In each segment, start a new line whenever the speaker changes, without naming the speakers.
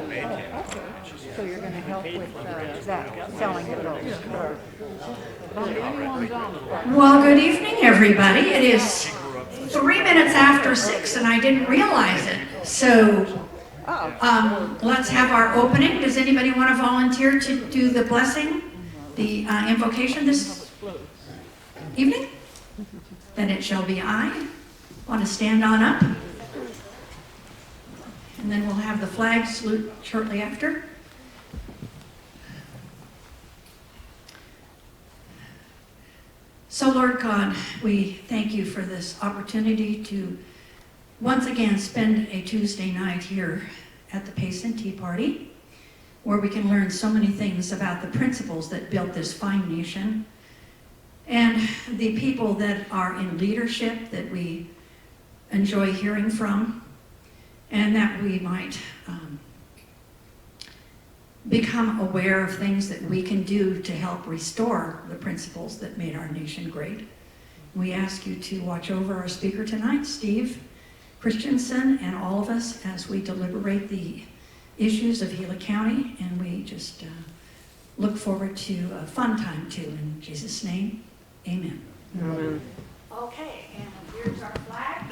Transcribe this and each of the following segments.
okay. So you're going to help with that, selling of those?
Well, good evening, everybody. It is 3 minutes after 6, and I didn't realize it. So let's have our opening. Does anybody want to volunteer to do the blessing, the invocation this evening? Then it shall be I. Want to stand on up? And then we'll have the flag salute shortly after. So, Lord God, we thank you for this opportunity to once again spend a Tuesday night here at the Payson Tea Party, where we can learn so many things about the principles that built this fine nation and the people that are in leadership that we enjoy hearing from, and that we might become aware of things that we can do to help restore the principles that made our nation great. We ask you to watch over our speaker tonight, Steve Christenson, and all of us as we deliberate the issues of Gila County, and we just look forward to a fun time too. In Jesus' name, amen.
Amen.
Okay, and here's our flag.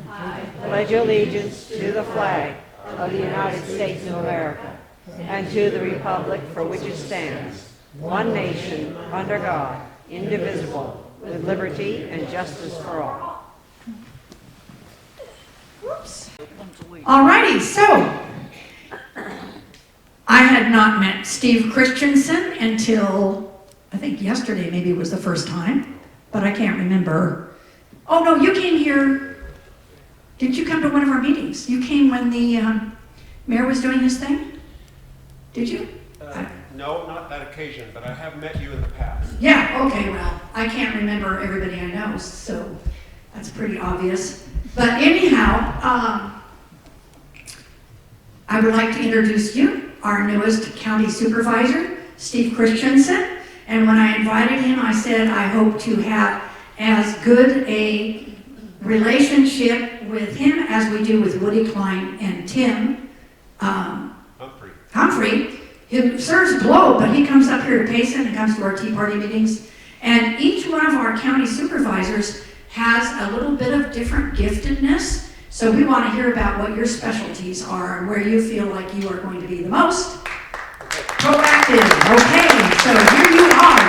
I pledge allegiance to the flag of the United States of America and to the republic for which it stands, one nation, under God, indivisible, with liberty and justice for all.
Whoops. Alrighty, so I had not met Steve Christenson until I think yesterday maybe was the first time, but I can't remember. Oh no, you came here. Did you come to one of our meetings? You came when the mayor was doing his thing? Did you?
No, not that occasion, but I have met you in the past.
Yeah, okay, well, I can't remember everybody I know, so that's pretty obvious. But anyhow, I would like to introduce you, our newest county supervisor, Steve Christenson. And when I invited him, I said I hope to have as good a relationship with him as we do with Woody Klein and Tim Humphrey, who serves Globe, but he comes up here to Payson and comes to our Tea Party meetings. And each one of our county supervisors has a little bit of different giftedness. So we want to hear about what your specialties are and where you feel like you are going to be the most proactive. Okay, so here you are.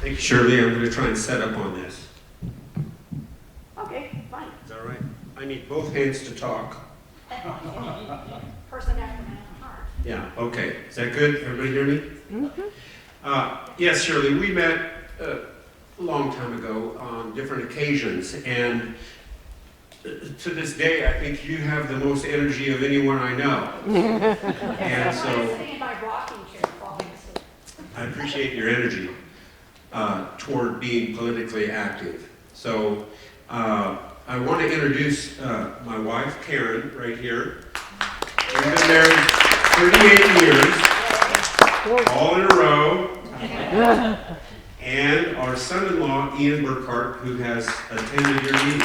Thank you, Shirley. I'm going to try and set up on this.
Okay, fine.
Is that all right? I need both hands to talk.
Person after my own heart.
Yeah, okay. Is that good? Everybody hear me? Yes, Shirley, we met a long time ago on different occasions, and to this day, I think you have the most energy of anyone I know. And so I appreciate your energy toward being politically active. So I want to introduce my wife, Karen, right here. We've been married 38 years, all in a row. And our son-in-law, Ian Burkhart, who has attended your meetings.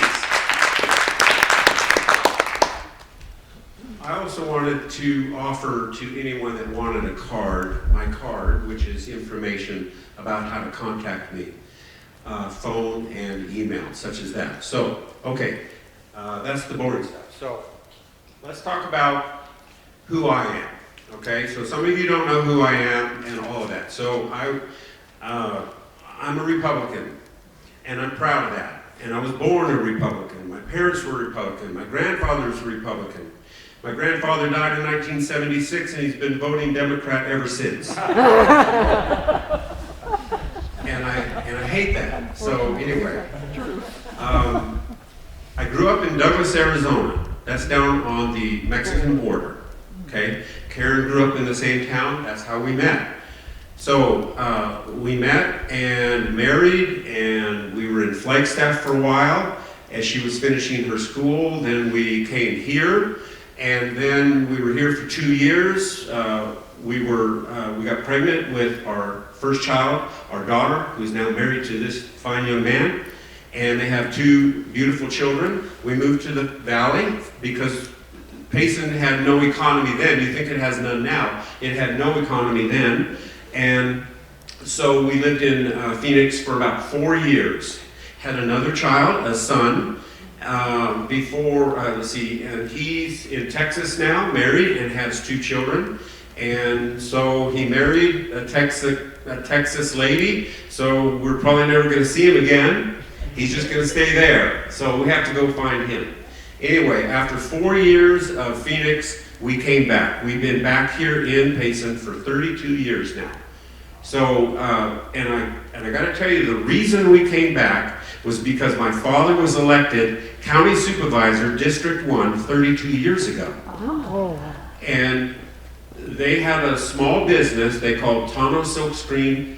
I also wanted to offer to anyone that wanted a card, my card, which is information about how to contact me, phone and email, such as that. So, okay, that's the boring stuff. So, let's talk about who I am, okay? So some of you don't know who I am and all of that. So I'm a Republican, and I'm proud of that. And I was born a Republican. My parents were Republican. My grandfather was a Republican. My grandfather died in 1976, and he's been voting Democrat ever since. And I hate that. So anyway, I grew up in Douglas, Arizona. That's down on the Mexican border. Okay, Karen grew up in the same town. That's how we met. So we met and married, and we were in Flagstaff for a while as she was finishing her school. Then we came here, and then we were here for 2 years. We got pregnant with our first child, our daughter, who's now married to this fine young man. and they have 2 beautiful children. We moved to the valley because Payson had no economy then. You think it has none now. It had no economy then. And so we lived in Phoenix for about 4 years. Had another child, a son, and he's in Texas now, married, and has 2 children. And so he married a Texas lady, so we're probably never going to see him again. He's just going to stay there. So we have to go find him. Anyway, after 4 years of Phoenix, we came back. We've been back here in Payson for 32 years now. So, and I got to tell you, the reason we came back was because my father was elected county supervisor, District 1, 32 years ago.
Oh.
And they had a small business they called Tono Silkscreen,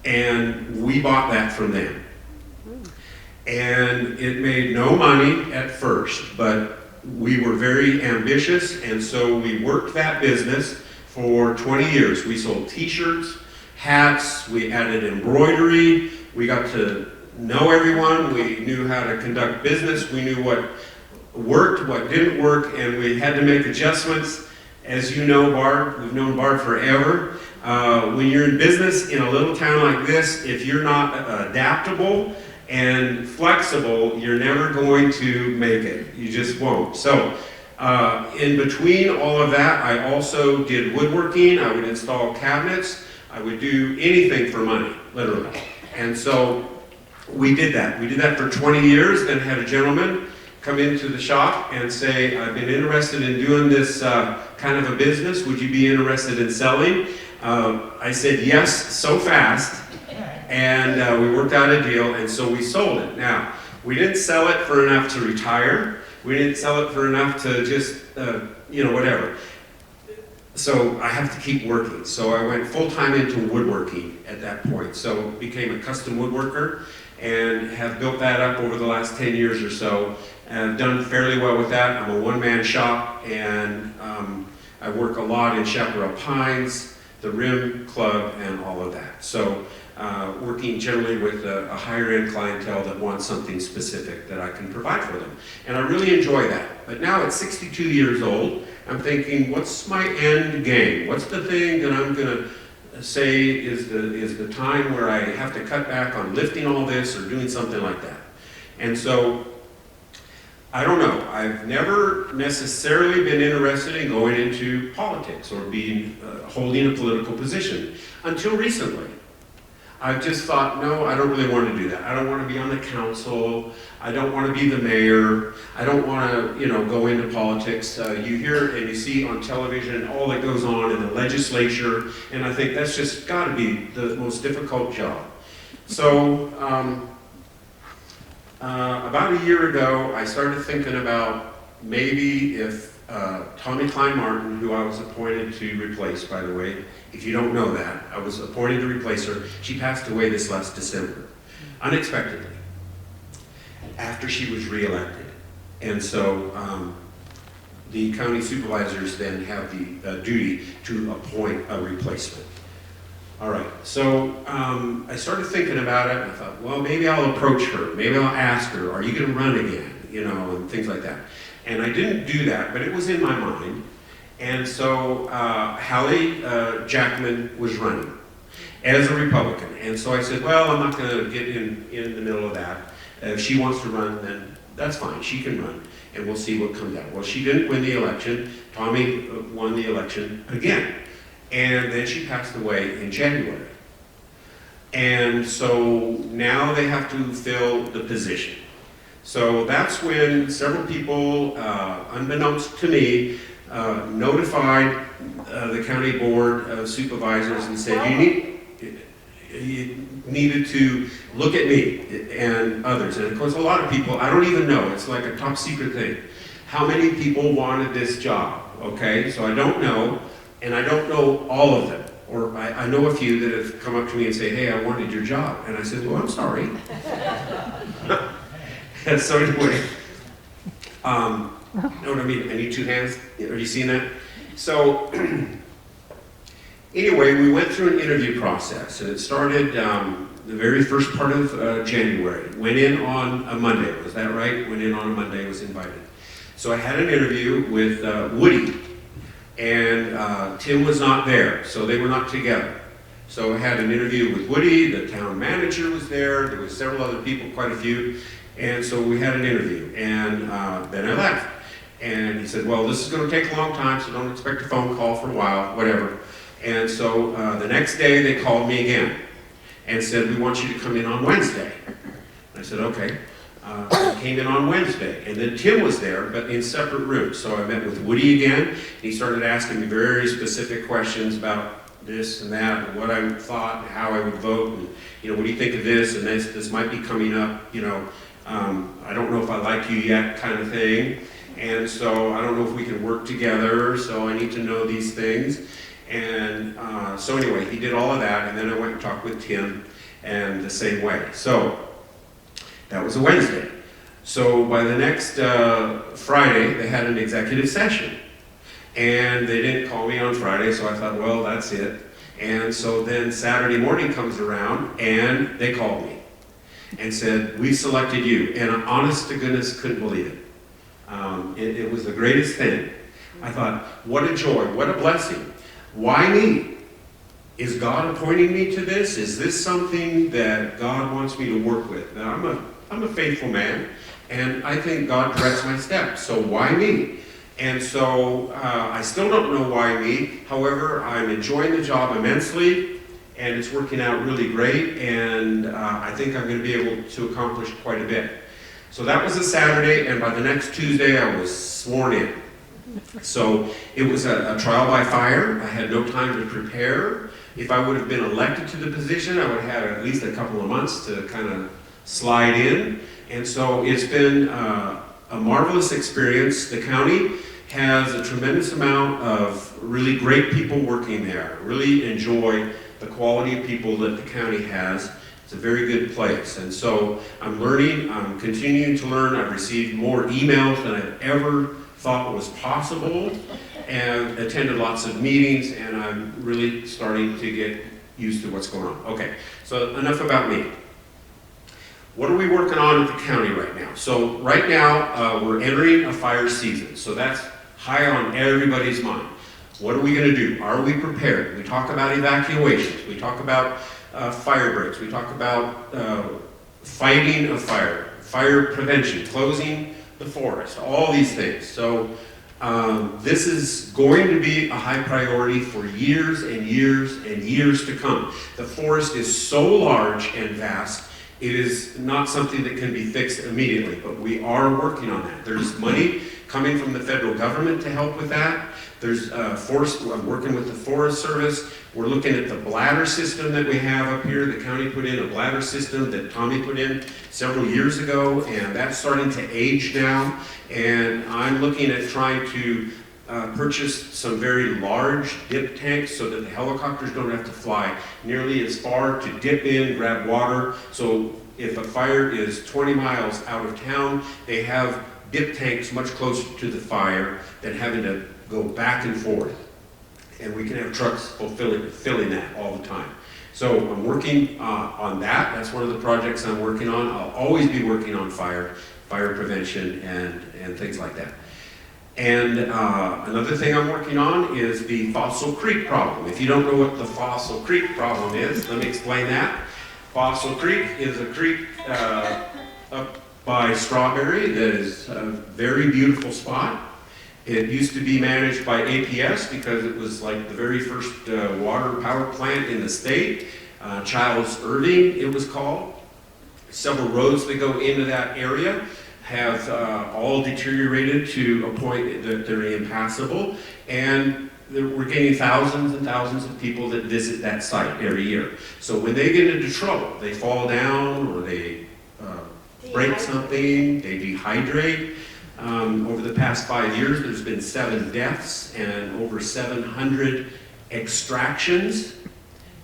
and we bought that from them. And it made no money at first, but we were very ambitious, and so we worked that business for 20 years. We sold t-shirts, hats, we added embroidery, we got to know everyone, we knew how to conduct business, we knew what worked, what didn't work, and we had to make adjustments. As you know, Barb, we've known Barb forever. When you're in business in a little town like this, if you're not adaptable and flexible, you're never going to make it. You just won't. So, in between all of that, I also did woodworking. I would install cabinets. I would do anything for money, literally. And so we did that. We did that for 20 years, then had a gentleman come into the shop and say, I've been interested in doing this kind of a business. Would you be interested in selling? I said yes so fast, and we worked out a deal, and so we sold it. Now, we didn't sell it for enough to retire. We didn't sell it for enough to just, whatever. So I have to keep working. So I went full-time into woodworking at that point. So became a custom woodworker and have built that up over the last 10 years or so. And I've done fairly well with that. I'm a one-man shop, and I work a lot in Chaparral Pines, the Rim Club, and all of that. So working generally with a higher-end clientele that wants something specific that I can provide for them. And I really enjoy that. But now at 62 years old, I'm thinking, what's my end game? What's the thing that I'm going to say is the time where I have to cut back on lifting all this or doing something like that? And so, I don't know. I've never necessarily been interested in going into politics or being holding a political position until recently. I've just thought, no, I don't really want to do that. I don't want to be on the council. I don't want to be the mayor. I don't want to, go into politics. You hear and you see on television all that goes on in the legislature, and I think that's just got to be the most difficult job. So, about a year ago, I started thinking about maybe if Tommy Klein Martin, who I was appointed to replace, by the way, if you don't know that, I was appointed to replace her. She passed away this last December, unexpectedly, after she was reelected. And so the county supervisors then have the duty to appoint a replacement. All right, so I started thinking about it, and I thought, well, maybe I'll approach her. Maybe I'll ask her, are you going to run again? And things like that. And I didn't do that, but it was in my mind. And so Hallie Jackman was running as a Republican. And so I said, well, I'm not going to get in the middle of that. If she wants to run, then that's fine. She can run, and we'll see what comes out. Well, she didn't win the election. Tommy won the election again. And then she passed away in January. And so now they have to fill the position. So that's when several people, unbeknownst to me, notified the county board of supervisors and said, you needed to look at me and others. And of course, a lot of people, I don't even know, it's like a top secret thing. How many people wanted this job, okay? So I don't know, and I don't know all of them. Or I know a few that have come up to me and say, hey, I wanted your job. And I said, well, I'm sorry. So anyway, know what I mean? I need 2 hands. Are you seeing that? So anyway, we went through an interview process, and it started the very first part of January. Went in on a Monday, was that right? Went in on a Monday, was invited. So I had an interview with Woody, and Tim was not there, so they were not together. So I had an interview with Woody, the town manager was there was several other people, quite a few, and so we had an interview, and then I left. And he said, well, this is going to take a long time, so don't expect a phone call for a while, whatever. And so the next day they called me again and said, we want you to come in on Wednesday. I said, okay. I came in on Wednesday, and then Tim was there, but in separate rooms. So I met with Woody again, and he started asking me very specific questions about this and that, and what I thought, and how I would vote, and what do you think of this, and this might be coming up, I don't know if I like you yet, kind of thing. And so I don't know if we can work together, so I need to know these things. And so anyway, he did all of that, and then I went and talked with Tim, and the same way. So that was a Wednesday. So by the next Friday, they had an executive session. And they didn't call me on Friday, so I thought, well, that's it. And so then Saturday morning comes around, and they called me and said, we selected you. And honest to goodness, couldn't believe it. It was the greatest thing. I thought, what a joy, what a blessing. Why me? Is God appointing me to this? Is this something that God wants me to work with? Now, I'm a faithful man, and I think God directs my steps, so why me? And so I still don't know why me. However, I'm enjoying the job immensely, and it's working out really great, and I think I'm going to be able to accomplish quite a bit. So that was a Saturday, and by the next Tuesday, I was sworn in. So it was a trial by fire. I had no time to prepare. If I would have been elected to the position, I would have had at least a couple of months to kind of slide in. And so it's been a marvelous experience. The county has a tremendous amount of really great people working there. I really enjoy the quality of people that the county has. It's a very good place. And so I'm learning, I'm continuing to learn. I've received more emails than I've ever thought was possible, and attended lots of meetings, and I'm really starting to get used to what's going on. Okay, so enough about me. What are we working on at the county right now? So right now, we're entering a fire season, so that's high on everybody's mind. What are we going to do? Are we prepared? We talk about evacuations, we talk about fire breaks, we talk about fighting a fire, fire prevention, closing the forest, all these things. So this is going to be a high priority for years and years and years to come. The forest is so large and vast, it is not something that can be fixed immediately, but we are working on that. There's money coming from the federal government to help with that. There's I'm working with the Forest Service. We're looking at the bladder system that we have up here. The county put in a bladder system that Tommy put in several years ago, and that's starting to age now. And I'm looking at trying to purchase some very large dip tanks so that the helicopters don't have to fly nearly as far to dip in, grab water. So if a fire is 20 miles out of town, they have dip tanks much closer to the fire than having to go back and forth. And we can have trucks filling that all the time. So I'm working on that. That's one of the projects I'm working on. I'll always be working on fire prevention and things like that. And another thing I'm working on is the Fossil Creek problem. If you don't know what the Fossil Creek problem is, let me explain that. Fossil Creek is a creek up by Strawberry that is a very beautiful spot. It used to be managed by APS because it was like the very first water power plant in the state. Childs Irving, it was called. Several roads that go into that area have all deteriorated to a point that they're impassable. And we're getting thousands and thousands of people that visit that site every year. So when they get into trouble, they fall down or they break something, they dehydrate. Over the past 5 years, there's been 7 deaths and over 700 extractions.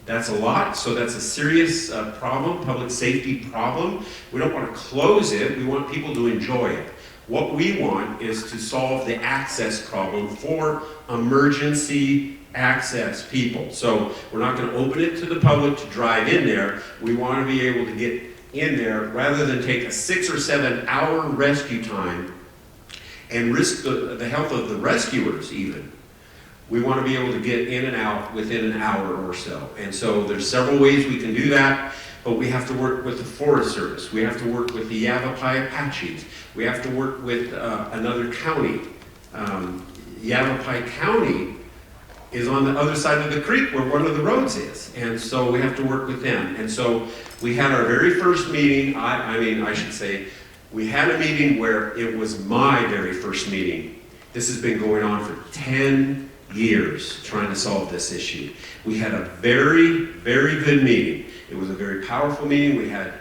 That's a lot, so that's a serious problem, public safety problem. We don't want to close it, we want people to enjoy it. What we want is to solve the access problem for emergency access people. So we're not going to open it to the public to drive in there. We want to be able to get in there rather than take a 6 or 7 hour rescue time and risk the health of the rescuers even. We want to be able to get in and out within an hour or so. And so there's several ways we can do that, but we have to work with the Forest Service. We have to work with the Yavapai Apaches. We have to work with another county. Yavapai County is on the other side of the creek where one of the roads is. And so we have to work with them. And so we had our very first meeting, I should say, we had a meeting where it was my very first meeting. This has been going on for 10 years trying to solve this issue. We had a very, very good meeting. It was a very powerful meeting. We had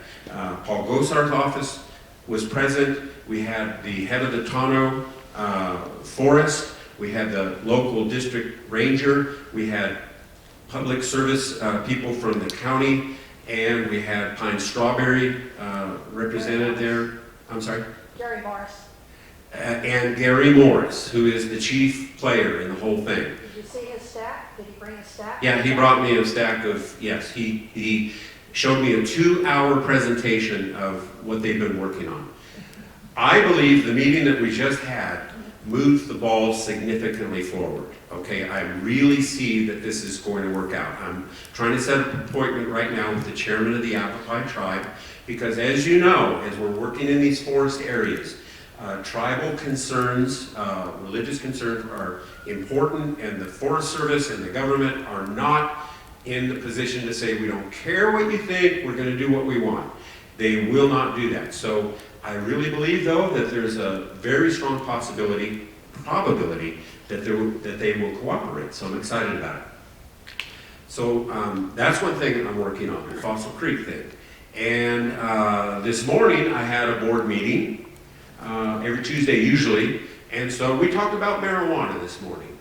Paul Gosar's office was present. We had the head of the Tono Forest. We had the local district ranger. We had public service people from the county, and we had Pine Strawberry represented there. I'm sorry?
Gary Morris.
And Gary Morris, who is the chief player in the whole thing.
Did you see his stack? Did he bring a stack?
Yeah, he brought me a stack of, yes, he showed me a 2-hour presentation of what they've been working on. I believe the meeting that we just had moves the ball significantly forward. Okay, I really see that this is going to work out. I'm trying to set up an appointment right now with the chairman of the Yavapai tribe, because as you know, as we're working in these forest areas, tribal concerns, religious concerns are important, and the Forest Service and the government are not in the position to say, we don't care what you think, we're going to do what we want. They will not do that. So I really believe, though, that there's a very strong probability that they will cooperate. So I'm excited about it. So that's one thing I'm working on, the Fossil Creek thing. And this morning I had a board meeting, every Tuesday usually, and so we talked about marijuana this morning.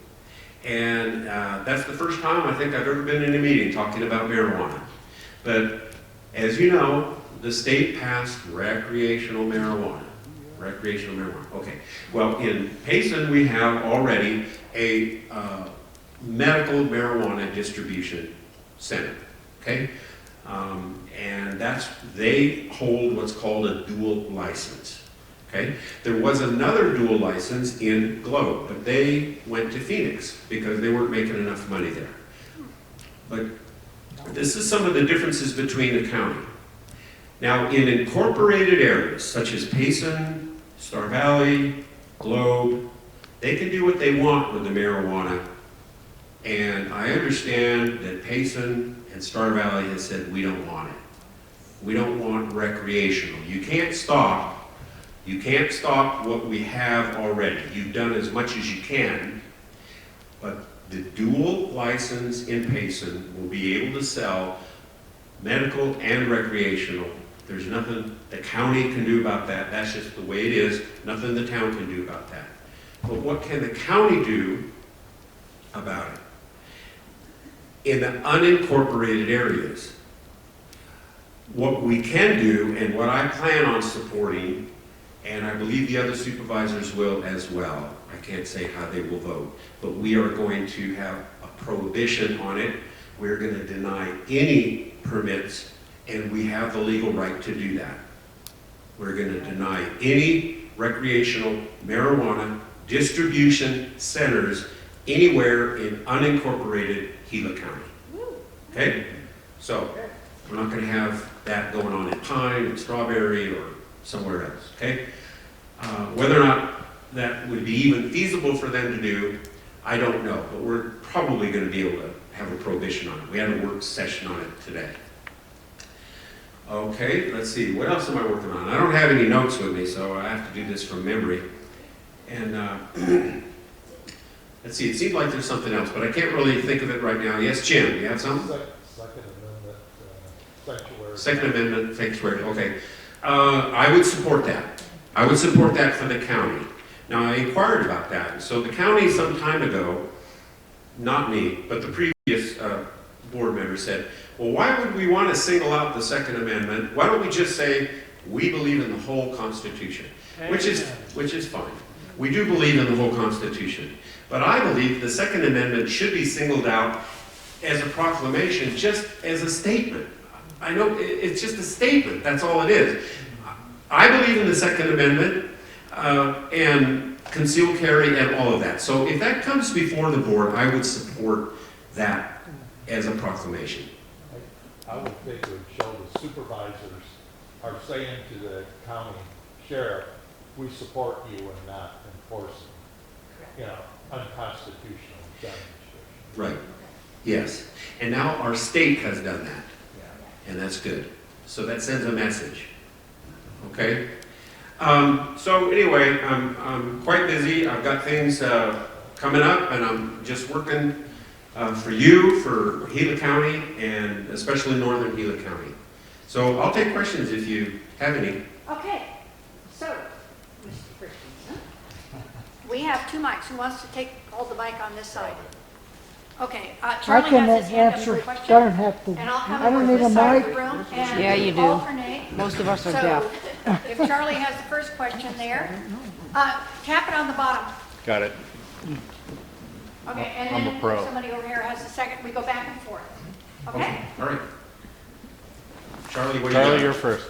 And that's the first time I think I've ever been in a meeting talking about marijuana. But as you know, the state passed recreational marijuana. Recreational marijuana, okay. Well, in Payson, we have already a medical marijuana distribution center, okay? And they hold what's called a dual license, okay? There was another dual license in Globe, but they went to Phoenix because they weren't making enough money there. But this is some of the differences between the county. Now, in incorporated areas such as Payson, Star Valley, Globe, they can do what they want with the marijuana. And I understand that Payson and Star Valley has said, we don't want it. We don't want recreational. You can't stop what we have already. You've done as much as you can, but the dual license in Payson will be able to sell medical and recreational. There's nothing the county can do about that. That's just the way it is. Nothing the town can do about that. But what can the county do about it? In the unincorporated areas, what we can do, and what I plan on supporting, and I believe the other supervisors will as well, I can't say how they will vote, but we are going to have a prohibition on it. We're going to deny any permits, and we have the legal right to do that. We're going to deny any recreational marijuana distribution centers anywhere in unincorporated Gila County. Okay? So, we're not going to have that going on in Pine and Strawberry or somewhere else. Okay? Whether or not that would be even feasible for them to do, I don't know. But we're probably going to be able to have a prohibition on it. We had a work session on it today. Okay, let's see. What else am I working on? I don't have any notes with me, so I have to do this from memory. And let's see. It seems like there's something else, but I can't really think of it right now. Yes, Jim, you have something?
Second Amendment sanctuary.
Second Amendment sanctuary. Okay. I would support that. I would support that for the county. Now, I inquired about that. And so the county some time ago, not me, but the previous board member said, well, why would we want to single out the Second Amendment? Why don't we just say we believe in the whole Constitution? which is fine. We do believe in the whole Constitution. But I believe the Second Amendment should be singled out as a proclamation, just as a statement. I know it's just a statement, that's all it is. I believe in the Second Amendment and concealed carry and all of that. So if that comes before the board, I would support that as a proclamation.
I would think it would show the supervisors are saying to the county sheriff, we support you and not enforcing, unconstitutional demonstrations.
Right, yes. And now our state has done that, and that's good. So that sends a message, okay? So anyway, I'm quite busy. I've got things coming up, and I'm just working for you, for Gila County, and especially northern Gila County. So I'll take questions if you have any.
Okay, so, Mr. Christensen, we have two mics. Who wants to hold the mic on this side? Okay,
I
Charlie
can
has his hand up for
answer,
a question.
don't have to,
And I'll come
I don't
over
need
to
a
this side of
mic.
the room and
Yeah, you do.
alternate.
Most of us are
So,
deaf.
if Charlie has the first question there, tap it on the bottom.
Got it.
Okay, and
I'm a
then
pro.
if somebody over here has the second, we go back and forth. Okay?
All right. Charlie, what do you
Charlie,
got?
you're first.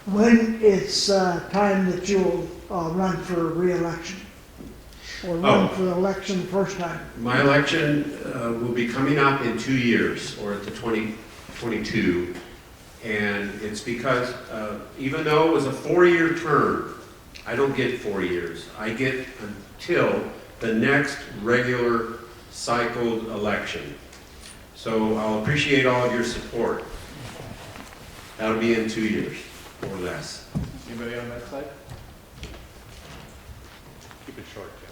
when it's time that you'll run for re-election? Or run for the election the first time?
My election will be coming up in 2 years, or at the 2022. And it's because even though it was a 4-year term, I don't get 4 years. I get until the next regular cycled election. So I'll appreciate all of your support. That'll be in 2 years or less.
Anybody on that side? Keep it short, Jim.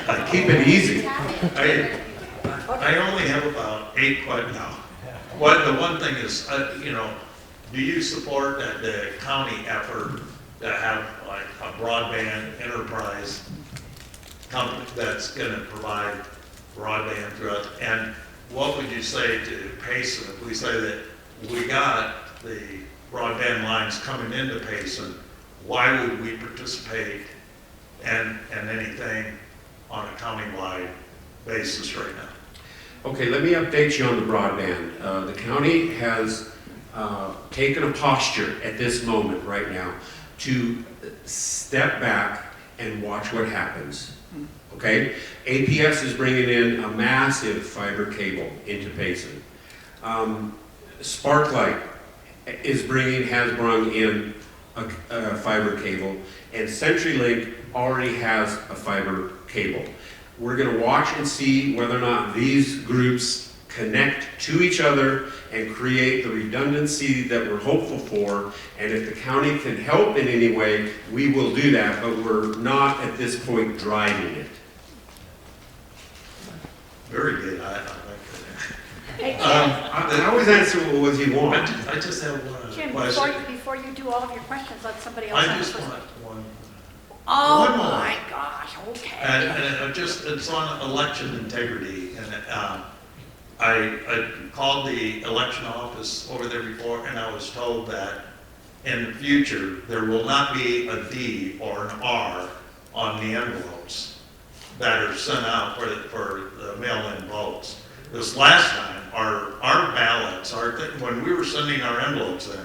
I keep it easy.
I only have about 8 questions now. The one thing is, do you support the county effort to have like a broadband enterprise company that's going to provide broadband throughout? And what would you say to Payson if we say that we got the broadband lines coming into Payson? Why would we participate in anything on a countywide basis right now?
Okay, let me update you on the broadband. The county has taken a posture at this moment right now to step back and watch what happens. Okay? APS is bringing in a massive fiber cable into Payson. Sparklight has brung in a fiber cable, and CenturyLink already has a fiber cable. We're going to watch and see whether or not these groups connect to each other and create the redundancy that we're hopeful for. And if the county can help in any way, we will do that, but we're not at this point driving it.
Very good. I like
Hey, Jim,
I always answer what you
that.
want.
I just have one
Jim,
question.
before you do all of your questions, let somebody else
I
have
just
a question.
want one.
Oh
one more.
my gosh, okay.
And it's on election integrity. And I called the election office over there before, and I was told that in the future, there will not be a D or an R on the envelopes that are sent out for the mail-in votes. This last time, our ballots, when we were sending our envelopes in,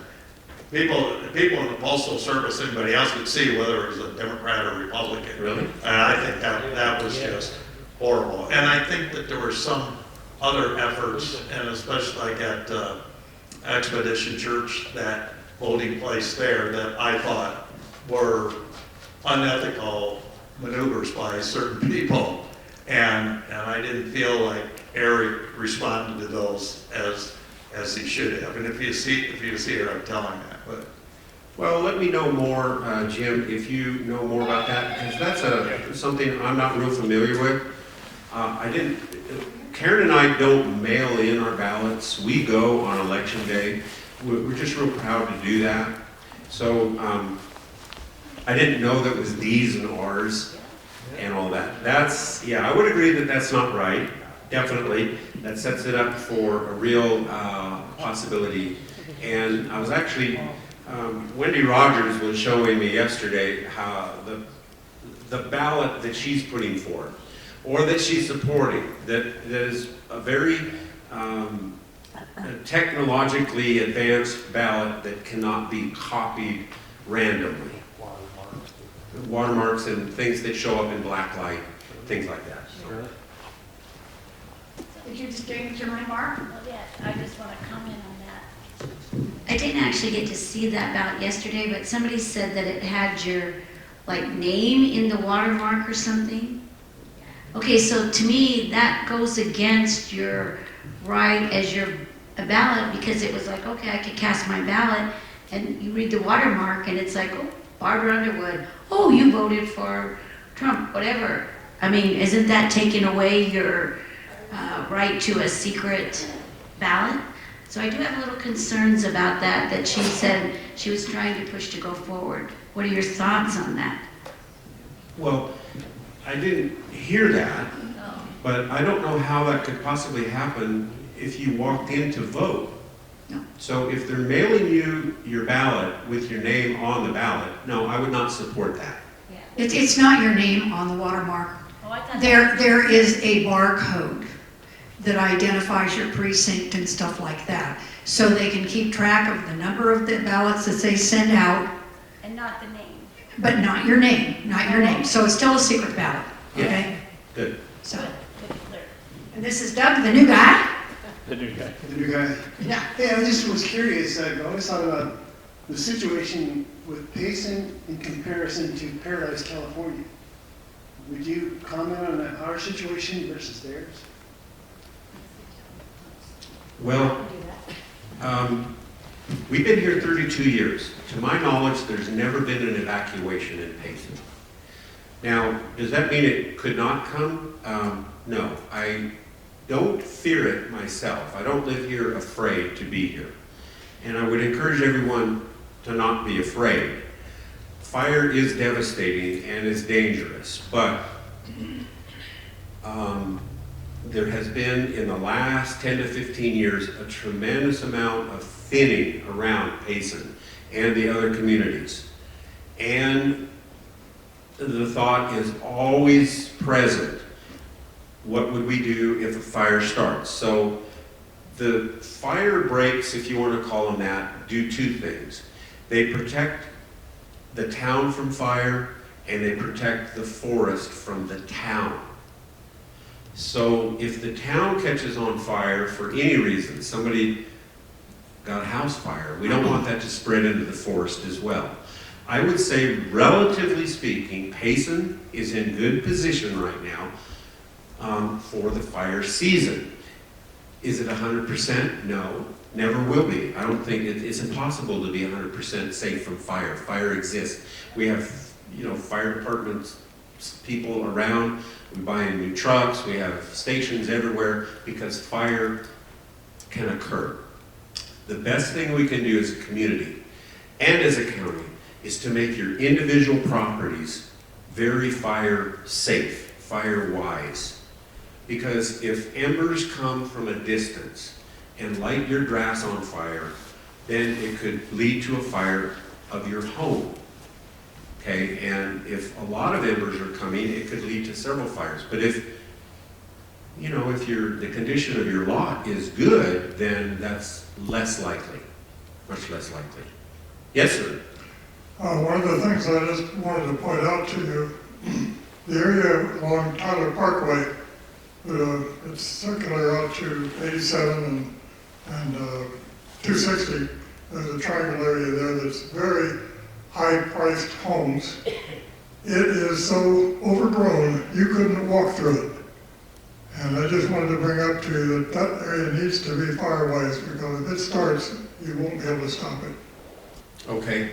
people in the Postal Service, anybody else could see whether it was a Democrat or Republican.
Really?
And I think that was just horrible. And I think that there were some other efforts, and especially like at Expedition Church, that voting place there, that I thought were unethical maneuvers by certain people. And I didn't feel like Eric responded to those as he should have. And if you see it, I'm telling that. But
Well, let me know more, Jim, if you know more about that, because that's something I'm not real familiar with. Karen and I don't mail in our ballots. We go on election day. We're just real proud to do that. So I didn't know that it was D's and R's and all that. I would agree that that's not right. Definitely. That sets it up for a real possibility. And I was actually Wendy Rogers was showing me yesterday how the ballot that she's putting forth, or that she's supporting, that is a very technologically advanced ballot that cannot be copied randomly. Watermarks and things that show up in black light, things like that. So.
Did you just change your mind, Mark?
Well, yes, I just want to comment on that. I didn't actually get to see that ballot yesterday, but somebody said that it had your, like, name in the watermark or something. Okay, so to me, that goes against your right as your a ballot, because it was like, okay, I could cast my ballot, and you read the watermark, and it's like, oh, Barbara Underwood, oh, you voted for Trump, whatever. I mean, isn't that taking away your right to a secret ballot? So I do have a little concerns about that she said she was trying to push to go forward. What are your thoughts on that?
Well, I didn't hear that, but I don't know how that could possibly happen if you walked in to vote.
No.
So if they're mailing you your ballot with your name on the ballot, no, I would not support that.
It's not your name on the watermark.
Oh, I thought
There is a barcode that identifies your precinct and stuff like that. So they can keep track of the number of the ballots that they send out,
and not the name.
but not your name, not your name. So it's still a secret ballot,
Yeah.
okay?
Good.
So,
Good, clear.
and this is Doug, the new guy.
The new guy.
The new guy.
Yeah.
Hey, I just was curious. I've always thought about the situation with Payson in comparison to Paradise, California. Would you comment on our situation versus theirs?
Well, we've been here 32 years. To my knowledge, there's never been an evacuation in Payson. Now, does that mean it could not come? No, I don't fear it myself. I don't live here afraid to be here. And I would encourage everyone to not be afraid. Fire is devastating and is dangerous, but there has been, in the last 10 to 15 years, a tremendous amount of thinning around Payson and the other communities. And the thought is always present, what would we do if a fire starts? So the fire breaks, if you want to call them that, do two things. They protect the town from fire, and they protect the forest from the town. So if the town catches on fire for any reason, somebody got a house fire, we don't want that to spread into the forest as well. I would say, relatively speaking, Payson is in good position right now for the fire season. Is it 100%? No, never will be. I don't think it's impossible to be 100% safe from fire. Fire exists. We have, fire departments, people around. We buy new trucks. We have stations everywhere because fire can occur. The best thing we can do as a community and as a county is to make your individual properties very fire safe, fire wise. Because if embers come from a distance and light your grass on fire, then it could lead to a fire of your home. Okay, and if a lot of embers are coming, it could lead to several fires. But if the condition of your lot is good, then that's less likely, much less likely. Yes, sir.
One of the things I just wanted to point out to you, the area along Tyler Parkway, it's circular out to 87 and 260. There's a triangle area there that's very high-priced homes. It is so overgrown, you couldn't walk through it. And I just wanted to bring up to you that area needs to be fire-wise, because if it starts, you won't be able to stop it.
Okay.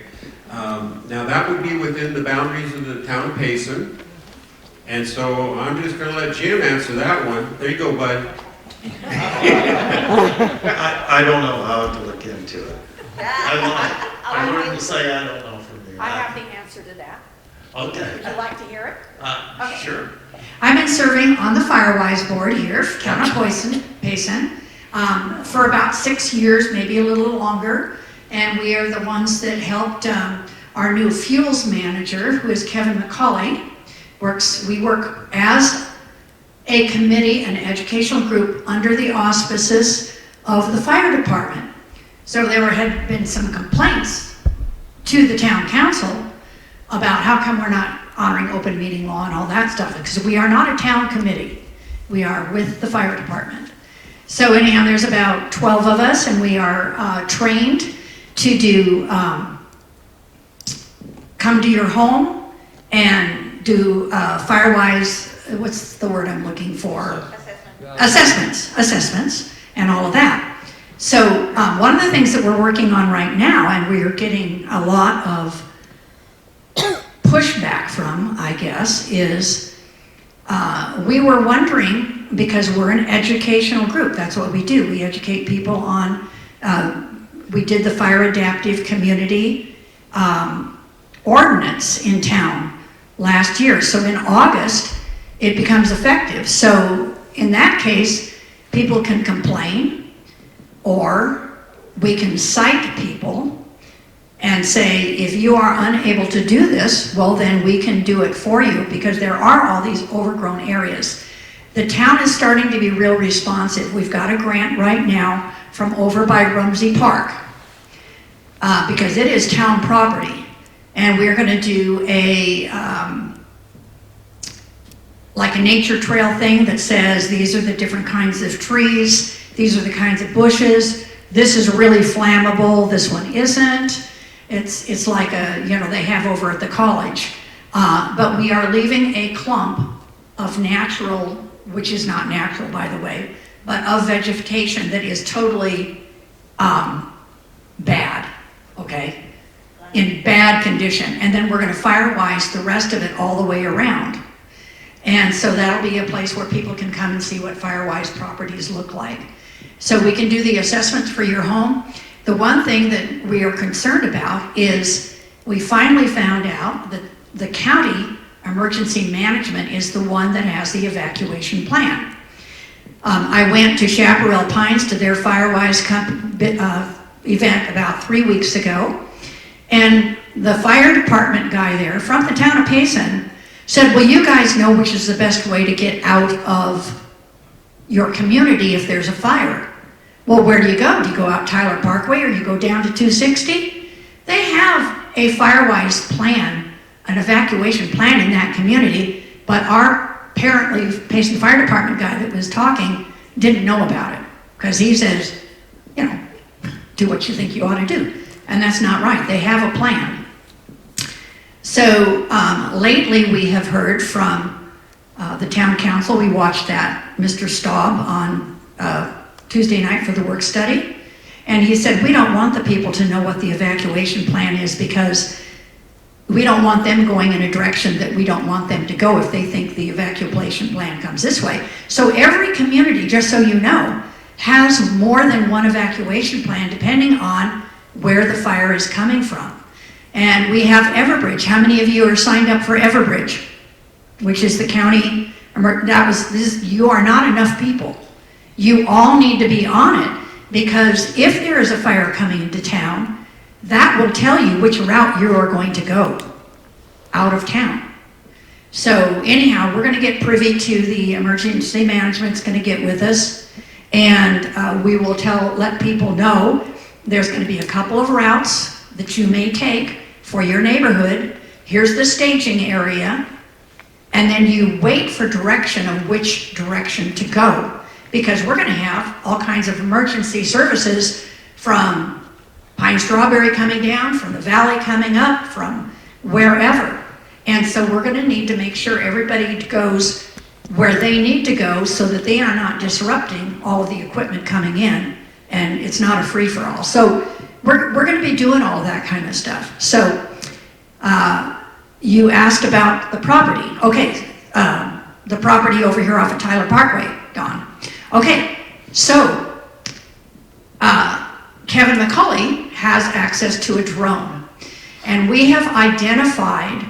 Now that would be within the boundaries of the town of Payson. And so I'm just going to let Jim answer that one. There you go, bud.
I don't know how to look into it. I learned to say I don't know from you.
I have the answer to that.
Okay.
Would you like to hear it?
Sure.
I've been serving on the Firewise board here, County Payson, for about 6 years, maybe a little longer. And we are the ones that helped our new fuels manager, who is Kevin McCauley. We work as a committee, an educational group under the auspices of the fire department. So there had been some complaints to the town council about how come we're not honoring open meeting law and all that stuff, because we are not a town committee. We are with the fire department. So anyhow, there's about 12 of us, and we are trained to do come to your home and do Firewise, what's the word I'm looking for? Assessments, and all of that. So one of the things that we're working on right now, and we are getting a lot of pushback from, I guess, is we were wondering, because we're an educational group, that's what we do. We educate people on, we did the fire adaptive community ordinance in town last year. So in August, it becomes effective. So in that case, people can complain, or we can cite people and say, if you are unable to do this, well, then we can do it for you, because there are all these overgrown areas. The town is starting to be real responsive. We've got a grant right now from over by Rumsey Park, because it is town property. And we're going to do like a nature trail thing that says these are the different kinds of trees, these are the kinds of bushes, this is really flammable, this one isn't. It's like they have over at the college. But we are leaving a clump of natural, which is not natural, by the way, but of vegetation that is totally bad, okay? In bad condition. And then we're going to Firewise the rest of it all the way around. And so that'll be a place where people can come and see what Firewise properties look like. So we can do the assessments for your home. The one thing that we are concerned about is we finally found out that the county emergency management is the one that has the evacuation plan. I went to Chaparral Pines to their Firewise event about 3 weeks ago, and the fire department guy there from the town of Payson said, well, you guys know which is the best way to get out of your community if there's a fire. Well, where do you go? Do you go out Tyler Parkway, or you go down to 260? They have a Firewise plan, an evacuation plan in that community, but our apparently Payson Fire Department guy that was talking didn't know about it, because he says, do what you think you ought to do. And that's not right. They have a plan. So lately we have heard from the town council. We watched that, Mr. Staub, on Tuesday night for the work study. And he said, we don't want the people to know what the evacuation plan is, because we don't want them going in a direction that we don't want them to go if they think the evacuation plan comes this way. So every community, just so you know, has more than one evacuation plan depending on where the fire is coming from. And we have Everbridge. How many of you are signed up for Everbridge, which is the county? You are not enough people. You all need to be on it, because if there is a fire coming into town, that will tell you which route you are going to go out of town. So anyhow, we're going to get privy to the emergency management's going to get with us, and we will let people know there's going to be a couple of routes that you may take for your neighborhood. Here's the staging area, and then you wait for direction of which direction to go, because we're going to have all kinds of emergency services from Pine Strawberry coming down, from the valley coming up, from wherever. And so we're going to need to make sure everybody goes where they need to go, so that they are not disrupting all of the equipment coming in, and it's not a free-for-all. So we're going to be doing all that kind of stuff. So you asked about the property. Okay, the property over here off of Tyler Parkway, Don. Okay, so Kevin McCauley has access to a drone, and we have identified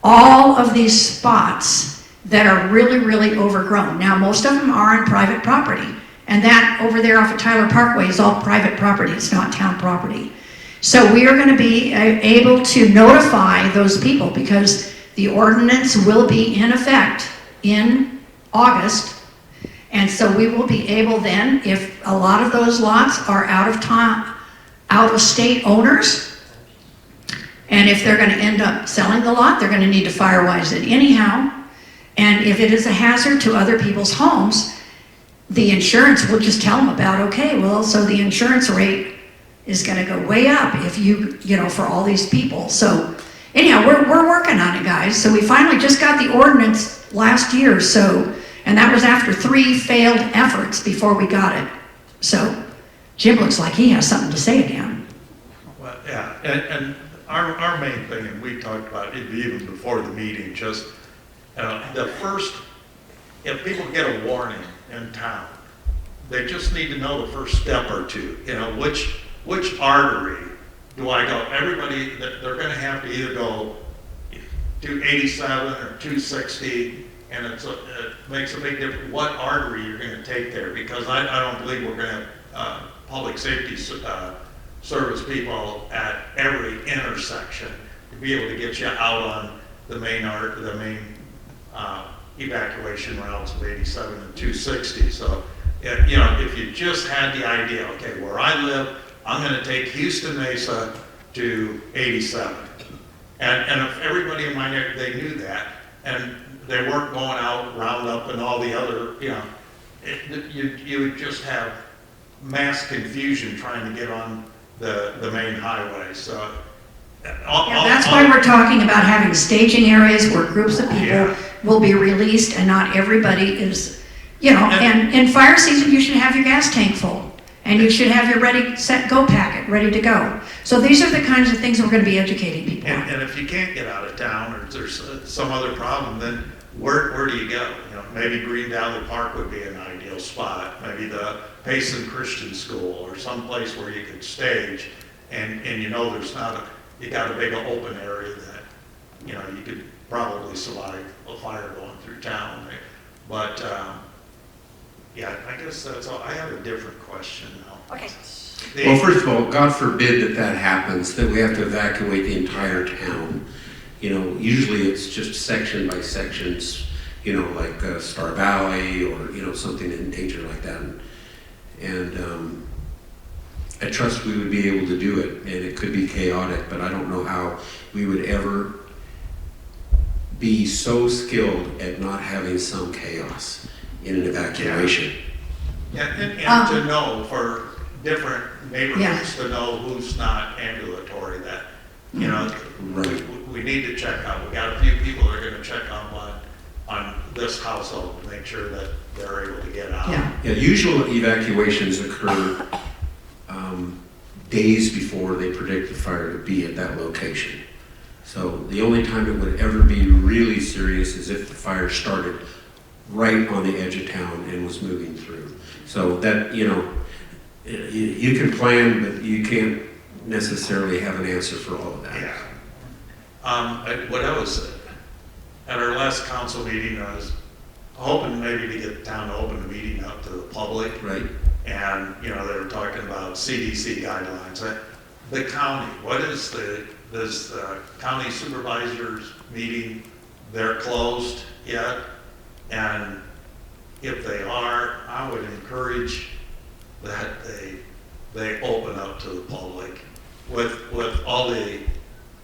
all of these spots that are really, really overgrown. Now, most of them are on private property, and that over there off of Tyler Parkway is all private property. It's not town property. So we are going to be able to notify those people because the ordinance will be in effect in August. And so we will be able then, if a lot of those lots are out of state owners, and if they're going to end up selling the lot, they're going to need to firewise it anyhow. And if it is a hazard to other people's homes, the insurance will just tell them about, okay, well, so the insurance rate is going to go way up if you know, for all these people. So anyhow, we're working on it, guys. So we finally just got the ordinance last year, so, and that was after 3 failed efforts before we got it. So Jim looks like he has something to say again.
Well, yeah, and our main thing, and we talked about it even before the meeting, just the first, if people get a warning in town, they just need to know the first step or two, you know, which artery do I go? Everybody, they're going to have to either go to 87 or 260, and it makes a big difference what artery you're going to take there, because I don't believe we're going to have public safety service people at every intersection to be able to get you out on the main evacuation routes of 87 and 260. So, you know, if you just had the idea, okay, where I live, I'm going to take Houston Mesa to 87. And if everybody in my neighborhood, they knew that, and they weren't going out, Roundup and all the other, you know, you would just have mass confusion trying to get on the main highway. So
That's why we're talking about having staging areas where groups of people will be released and not everybody is, you know, and in fire season, you should have your gas tank full. And you should have your ready, set, go packet ready to go. So these are the kinds of things that we're going to be educating people on.
And if you can't get out of town or there's some other problem, then where do you go? You know, maybe Green Valley Park would be an ideal spot. Maybe the Payson Christian School or some place where you could stage, and you know there's not you got a big open area that, you know, you could probably survive a fire going through town. But yeah, I guess that's all. I have a different question now.
Okay.
Well, first of all, God forbid that happens, that we have to evacuate the entire town. You know, usually it's just section by sections, you know, like Star Valley or, you know, something in nature like that. And I trust we would be able to do it, and it could be chaotic, but I don't know how we would ever be so skilled at not having some chaos in an evacuation.
Yeah, and to know for different neighborhoods to know who's not ambulatory, that, you know, we need to check out. We got a few people that are going to check on this household to make sure that they're able to get out.
Yeah, usual evacuations occur days before they predict the fire to be at that location. So the only time it would ever be really serious is if the fire started right on the edge of town and was moving through. So that, you know, you can plan, but you can't necessarily have an answer for all of that.
Yeah. What I was, at our last council meeting, I was hoping maybe to get the town to open the meeting up to the public.
Right.
And, you know, they were talking about CDC guidelines. The county, does the county supervisors meeting, they're closed yet? And if they are, I would encourage that they open up to the public with all the,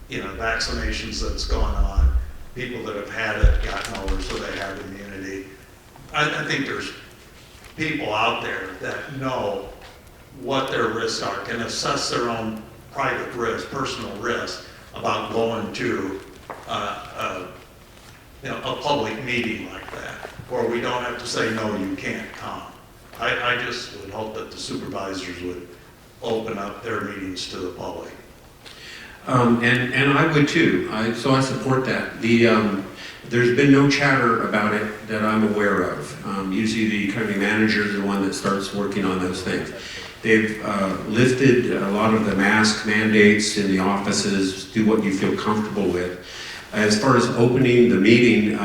you know, vaccinations that's going on, people that have had it, gotten over, so they have immunity. I think there's people out there that know what their risks are, can assess their own private risk, personal risk about going to you know, a public meeting like that, where we don't have to say, no, you can't come. I just would hope that the supervisors would open up their meetings to the public.
And I would too. So I support that. There's been no chatter about it that I'm aware of. Usually the county manager is the one that starts working on those things. They've lifted a lot of the mask mandates in the offices. Do what you feel comfortable with. As far as opening the meeting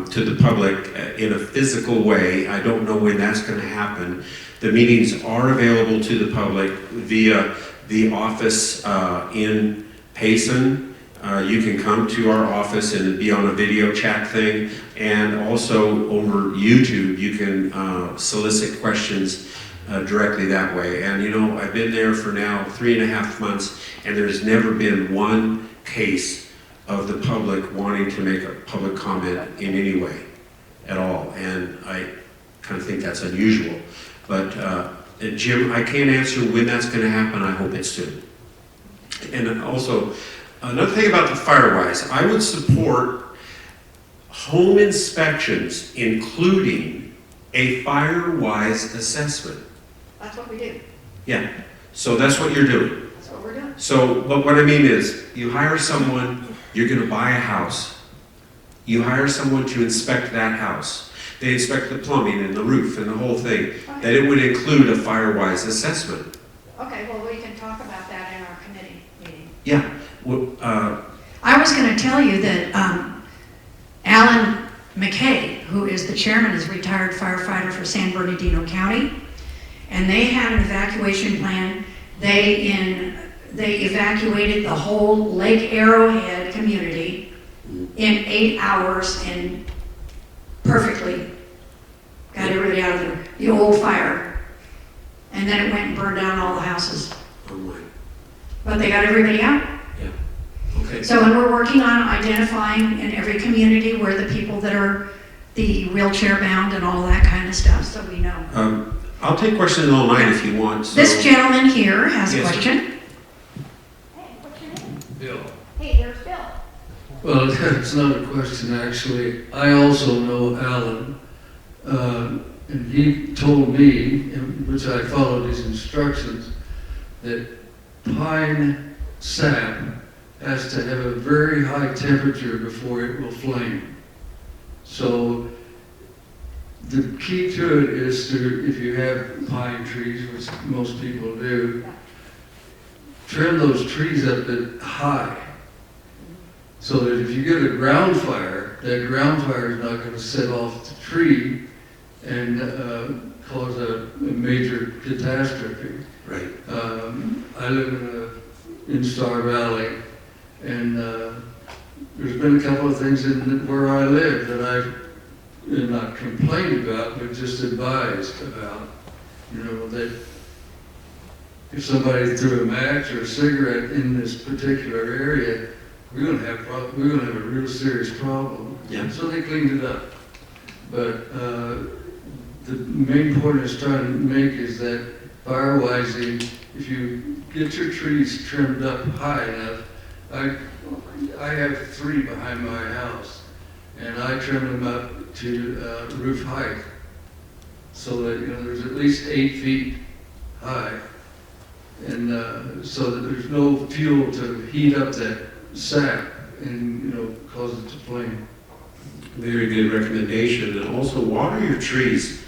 to the public in a physical way, I don't know when that's going to happen. The meetings are available to the public via the office in Payson. You can come to our office and be on a video chat thing, and also over YouTube you can solicit questions directly that way. And you know, I've been there for now 3.5 months, and there's never been one case of the public wanting to make a public comment in any way at all, and I kind of think that's unusual. But Jim, I can't answer when that's going to happen. I hope it's soon. And also, another thing about the Firewise, I would support home inspections, including a Firewise assessment.
That's what we do.
Yeah, so that's what you're doing.
That's what we're doing.
So, but what I mean is, you hire someone, you're going to buy a house. You hire someone to inspect that house. They inspect the plumbing and the roof and the whole thing. That it would include a Firewise assessment.
Okay, well, we can talk about that in our committee meeting.
Yeah. Well,
I was going to tell you that Alan McKay, who is the chairman, is a retired firefighter for San Bernardino County, and they had an evacuation plan. They evacuated the whole Lake Arrowhead community in 8 hours and perfectly got everybody out of there. The old fire. And then it went and burned down all the houses.
oh my,
But they got everybody out.
yeah, okay.
So, and we're working on identifying in every community where the people that are the wheelchair bound and all that kind of stuff, so we know.
I'll take questions all night if you want. So.
This gentleman here has a
Yes, sir.
question.
Hey, what's your name?
Bill.
Hey, there's Bill.
Well, it's not a question actually. I also know Alan, and he told me, in which I followed his instructions, that pine sap has to have a very high temperature before it will flame. So the key to it is to, if you have pine trees, which most people do, trim those trees up high. So that if you get a ground fire, that ground fire is not going to set off the tree and cause a major catastrophe.
Right.
I live in Star Valley, and there's been a couple of things where I live that I've not complained about, but just advised about. You know, that if somebody threw a match or a cigarette in this particular area, we're going to have a real serious problem.
Yeah.
So they cleaned it up. But the main point I was trying to make is that Firewising, if you get your trees trimmed up high enough, I have 3 behind my house, and I trim them up to roof height, so that there's at least 8 feet high, and so that there's no fuel to heat up that sap and cause it to flame.
Very good recommendation. And also water your trees.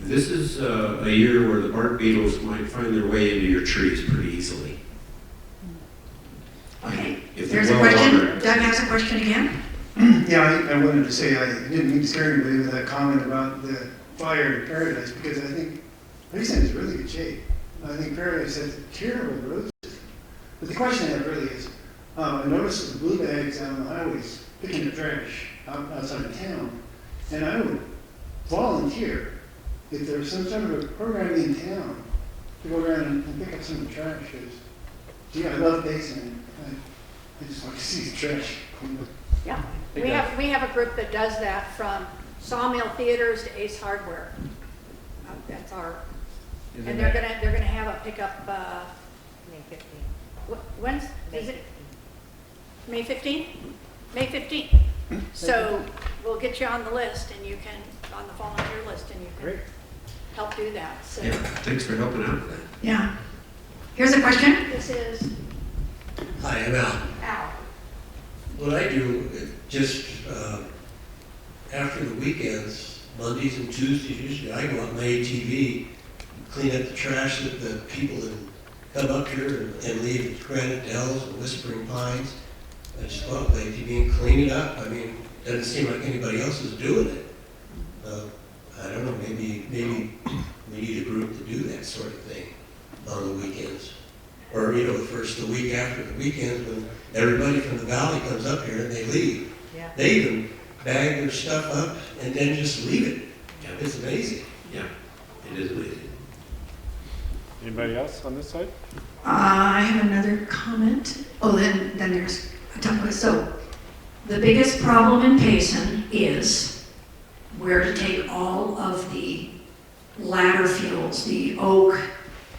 This is a year where the bark beetles might find their way into your trees pretty easily.
Okay,
If they're
there's a
well
question.
watered.
Doug has a question again.
Yeah, I wanted to say, I didn't mean to scare anybody with that comment about the fire in Paradise, because I think Payson is really good shape. I think Paradise has terrible road system. But the question I have really is, I noticed the blue bags out on the highways picking up trash outside of town, and I would volunteer if there was some sort of a program in town to go around and pick up some of the trash, because, gee, I love Payson. I just want to see the trash cleaned up.
Yeah, we have a group that does that from Sawmill Theaters to Ace Hardware. That's our, and they're gonna have a pickup,
May 15th.
when's, is it? May 15th? May 15th. So we'll get you on the list and you can, on the volunteer list, and you can help do that, so.
Yeah, thanks for helping out with that.
Yeah. Here's a question.
This is
Hi, I'm Al.
Al.
What I do, just after the weekends, Mondays and Tuesdays, usually I go on my ATV, clean up the trash that the people that come up here and leave granite dells and whispering pines. I just go out with my ATV and clean it up. I mean, it doesn't seem like anybody else is doing it. I don't know, maybe we need a group to do that sort of thing on the weekends. or, you know, the week after the weekends when everybody from the valley comes up here and they leave.
Yeah.
They even bag their stuff up and then just leave it.
Yeah.
It's amazing.
Yeah, it is amazing.
Anybody else on this side?
I have another comment. Oh, then there's a tough. So the biggest problem in Payson is where to take all of the ladder fuels, the oak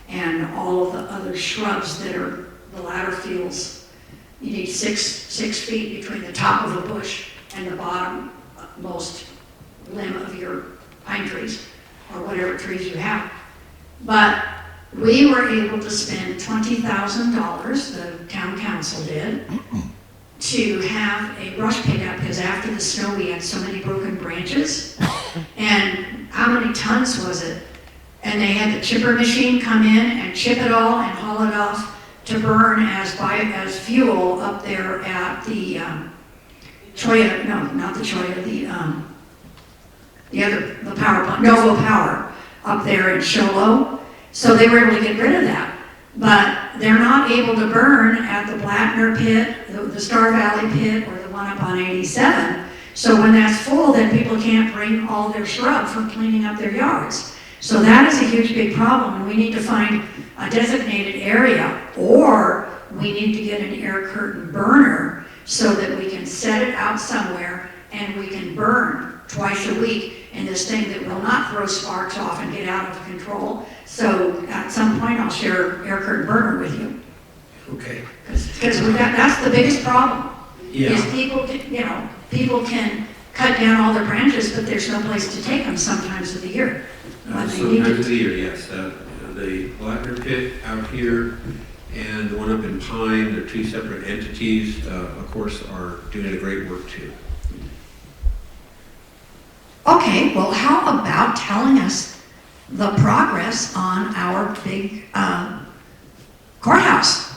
and all of the other shrubs that are the ladder fuels. You need six feet between the top of a bush and the bottom most limb of your pine trees or whatever trees you have. But we were able to spend $20,000, the town council did, to have a brush pickup, because after the snow we had so many broken branches. And how many tons was it? And they had the chipper machine come in and chip it all and haul it off to burn as fuel up there at the Choya, no, not the Choya, the power plant, Novo Power up there in Sholo. So they were able to get rid of that. But they're not able to burn at the Blattner pit, the Star Valley pit, or the one up on 87. So when that's full, then people can't bring all their shrub from cleaning up their yards. So that is a huge, big problem, and we need to find a designated area, or we need to get an air curtain burner so that we can set it out somewhere and we can burn twice a week in this thing that will not throw sparks off and get out of control. So at some point I'll share air curtain burner with you.
Okay.
Because that's the biggest problem.
Yeah.
Is people can cut down all their branches, but there's no place to take them sometimes of the year. When they need
Sometimes
to.
of the year, yes. The Blattner pit out here and the one up in Pine, they're two separate entities, of course, are doing a great work too.
Okay, well, how about telling us the progress on our big courthouse?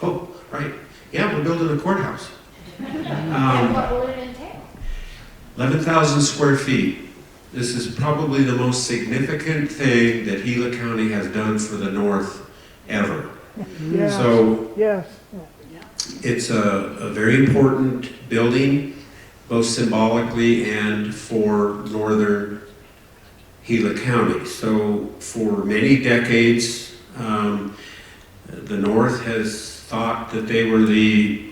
Oh, right. Yeah, we're building a courthouse.
And what will it entail?
11,000 square feet. This is probably the most significant thing that Gila County has done for the North ever.
Yes.
So
Yes.
it's a very important building, both symbolically and for northern Gila County. So for many decades, the North has thought that they were the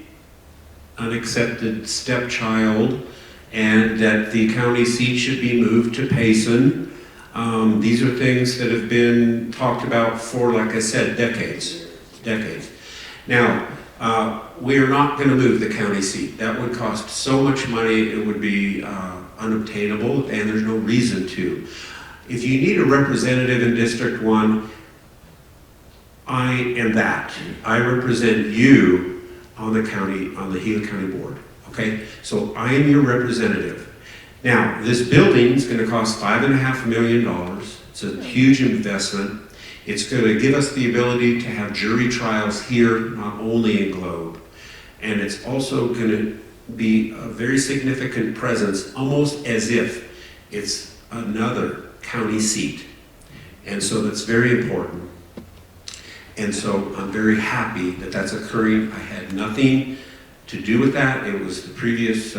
unaccepted stepchild and that the county seat should be moved to Payson. These are things that have been talked about for, like I said, decades. Now, we are not going to move the county seat. That would cost so much money, it would be unobtainable, and there's no reason to. If you need a representative in District 1, I am that. I represent you on the Gila County Board, okay? So I am your representative. Now, this building is going to cost $5.5 million. It's a huge investment. It's going to give us the ability to have jury trials here, not only in Globe. And it's also going to be a very significant presence, almost as if it's another county seat. And so that's very important. And so I'm very happy that that's occurring. I had nothing to do with that. It was the previous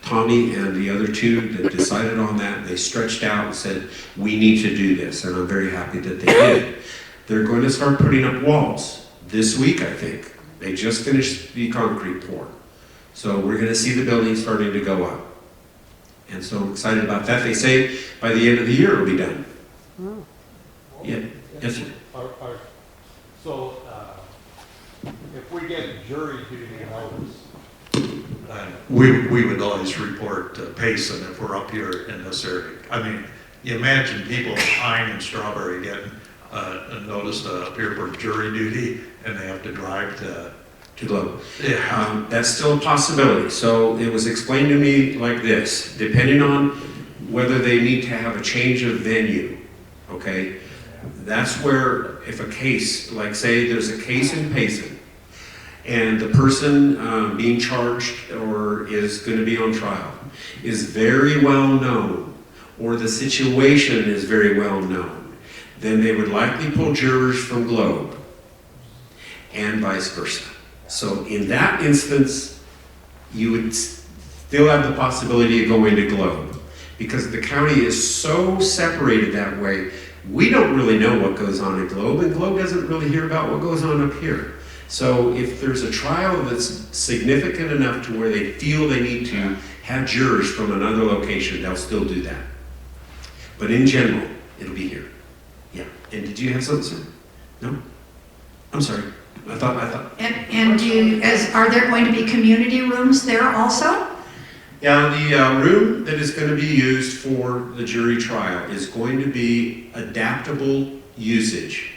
Tommy and the other two that decided on that. They stretched out and said, we need to do this. And I'm very happy that they did. They're going to start putting up walls this week, I think. They just finished the concrete pour. So we're going to see the building starting to go up. And so I'm excited about that. They say by the end of the year it'll be done.
Oh.
Yeah. Yes, sir.
So, if we get jury duty notice,
We would always report to Payson if we're up here in this area. I mean, you imagine people in Pine and Strawberry getting a notice to appear for jury duty, and they have to drive to
Globe.
Yeah.
That's still a possibility. So it was explained to me like this, depending on whether they need to have a change of venue, okay? That's where if a case, like say there's a case in Payson, and the person being charged or is going to be on trial is very well known, or the situation is very well known, then they would likely pull jurors from Globe and vice versa. So in that instance, you would still have the possibility of going to Globe, because the county is so separated that way. We don't really know what goes on in Globe, and Globe doesn't really hear about what goes on up here. So if there's a trial that's significant enough to where they feel they need to have jurors from another location, they'll still do that. But in general, it'll be here. Yeah. And did you have something, sir? No? I'm sorry. I thought.
And are there going to be community rooms there also?
Yeah, the room that is going to be used for the jury trial is going to be adaptable usage.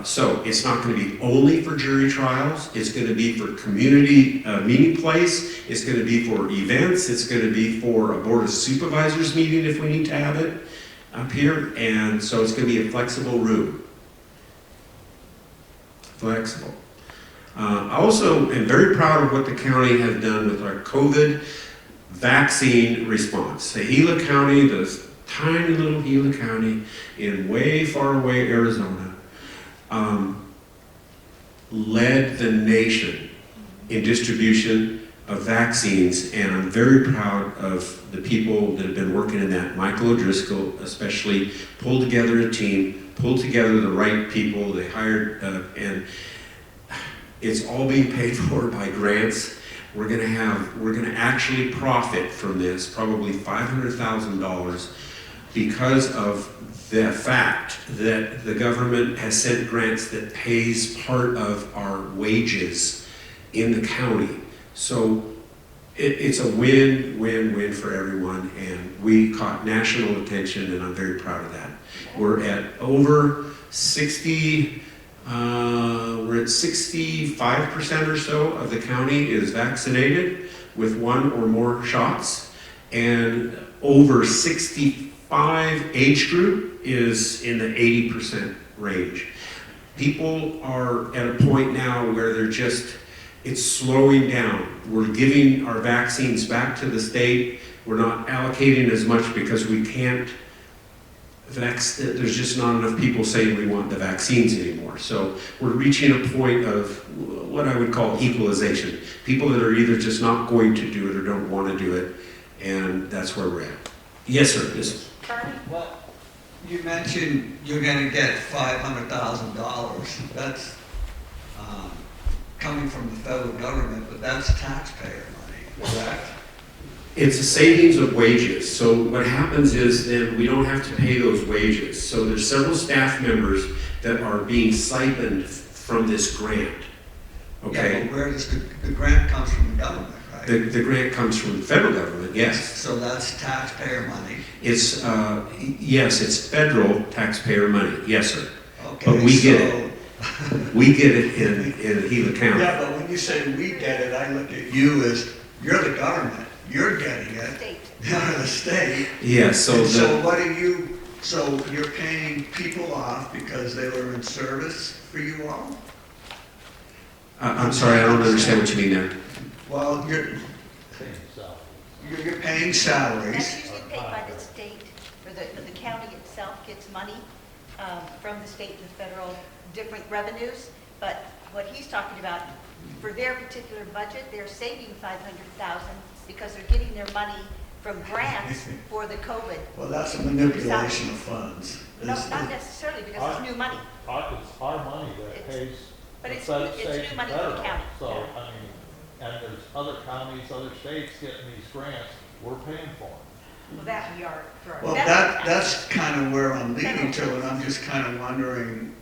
So it's not going to be only for jury trials. It's going to be for community meeting place. It's going to be for events. It's going to be for a board of supervisors meeting if we need to have it up here. And so it's going to be a flexible room. Flexible. I also am very proud of what the county has done with our COVID vaccine response. The Gila County, this tiny little Gila County in way far away Arizona, led the nation in distribution of vaccines, and I'm very proud of the people that have been working in that. Michael O'Driscoll especially pulled together a team, pulled together the right people. They hired, and it's all being paid for by grants. We're going to actually profit from this, probably $500,000, because of the fact that the government has sent grants that pays part of our wages in the county. So it's a win-win-win for everyone, and we caught national attention, and I'm very proud of that. We're at over 60, we're at 65% or so of the county is vaccinated with one or more shots, and over 65 age group is in the 80% range. People are at a point now where it's slowing down. We're giving our vaccines back to the state. We're not allocating as much because we can't, there's just not enough people saying we want the vaccines anymore. So we're reaching a point of what I would call equalization. People that are either just not going to do it or don't want to do it, and that's where we're at. Yes, sir. Yes.
Well, you mentioned you're going to get $500,000. That's coming from the federal government, but that's taxpayer money, correct?
It's a savings of wages. So what happens is then we don't have to pay those wages. So there's several staff members that are being siphoned from this grant. Okay?
Yeah, but where does the grant comes from the government, right?
The grant comes from the federal government, yes.
So that's taxpayer money?
It's, yes, it's federal taxpayer money, yes, sir.
Okay,
but we get it. We get it in Gila County.
Yeah, but when you say we get it, I look at you as, you're the government. You're getting it.
State.
You're the state.
Yes, so
so what do you, so you're paying people off because they were in service for you all?
I'm sorry, I don't understand what you mean there.
Well, you're paying salaries.
That's usually paid by the state, or the county itself gets money from the state and the federal, different revenues. But what he's talking about, for their particular budget, they're saving $500,000 because they're getting their money from grants for the COVID.
Well, that's a manipulation of funds.
No, not necessarily, because it's new money.
It's our money that pays.
But it's
the
new
state and
money for the
federal.
county.
So,
Yeah.
I mean, and there's other counties, other states getting these grants, we're paying for them.
Well, that we are. For our
Well,
federal
that's kind of where I'm leading to, and I'm just kind of wondering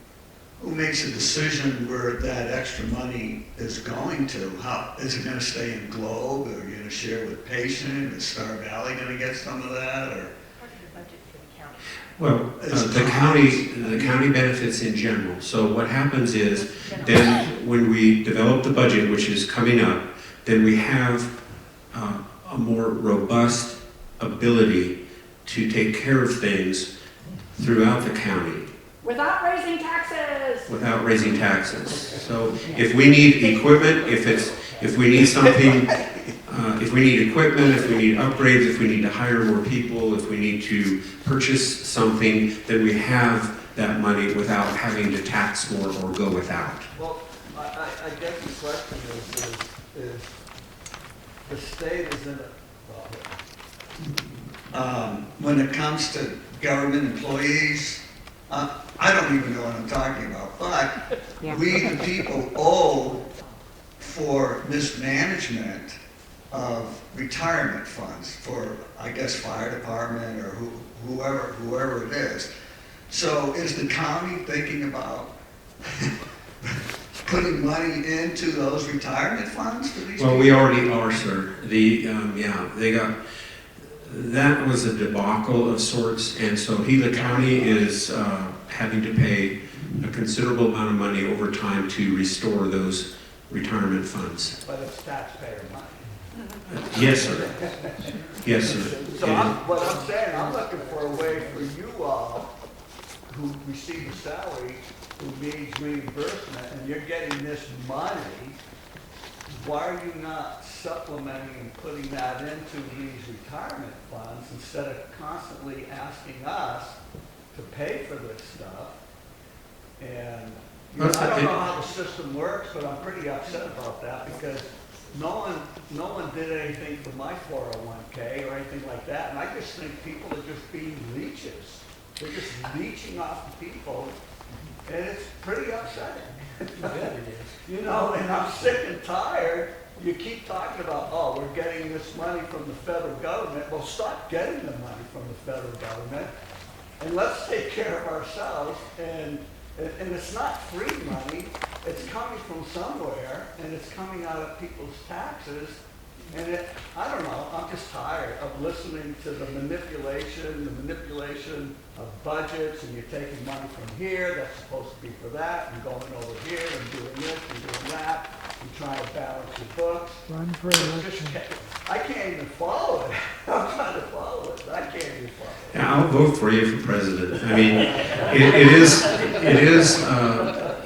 who makes a decision where that extra money is going to? How, is it going to stay in Globe, or are you going to share with Payson? Is Star Valley going to get some of that, or?
part of the budget for the county.
Well, the county benefits in general. So what happens is, then when we develop the budget, which is coming up, then we have a more robust ability to take care of things throughout the county.
Without raising taxes.
Without raising taxes. So if we need equipment, if we need something, if we need equipment, if we need upgrades, if we need to hire more people, if we need to purchase something, then we have that money without having to tax more or go without.
Well, I guess the question is the state is in a,
When it comes to government employees, I don't even know what I'm talking about, but we, the people, owe for mismanagement of retirement funds for, I guess, fire department or whoever it is. So is the county thinking about putting money into those retirement funds for these people?
Well, we already are, sir. They got, that was a debacle of sorts, and so Gila County is having to pay a considerable amount of money over time to restore those retirement funds.
but it's taxpayer money.
Yes, sir. Yes, sir.
So what I'm saying, I'm looking for a way for you all who receive a salary, who needs reimbursement, and you're getting this money, why are you not supplementing and putting that into these retirement funds instead of constantly asking us to pay for this stuff? And I don't know how the system works, but I'm pretty upset about that because no one did anything for my 401k or anything like that, and I just think people are just being leeches. They're just leeching off the people, and it's pretty upsetting. You know, and I'm sick and tired. You keep talking about, oh, we're getting this money from the federal government. Well, stop getting the money from the federal government, and let's take care of ourselves. And it's not free money. It's coming from somewhere, and it's coming out of people's taxes. And I don't know, I'm just tired of listening to the manipulation of budgets, and you're taking money from here, that's supposed to be for that, and going over here and doing this and doing that, and trying to balance your books.
Run for election.
I can't even follow it. I'm trying to follow it, but I can't even follow it.
Yeah, I'll vote for you for president. I mean,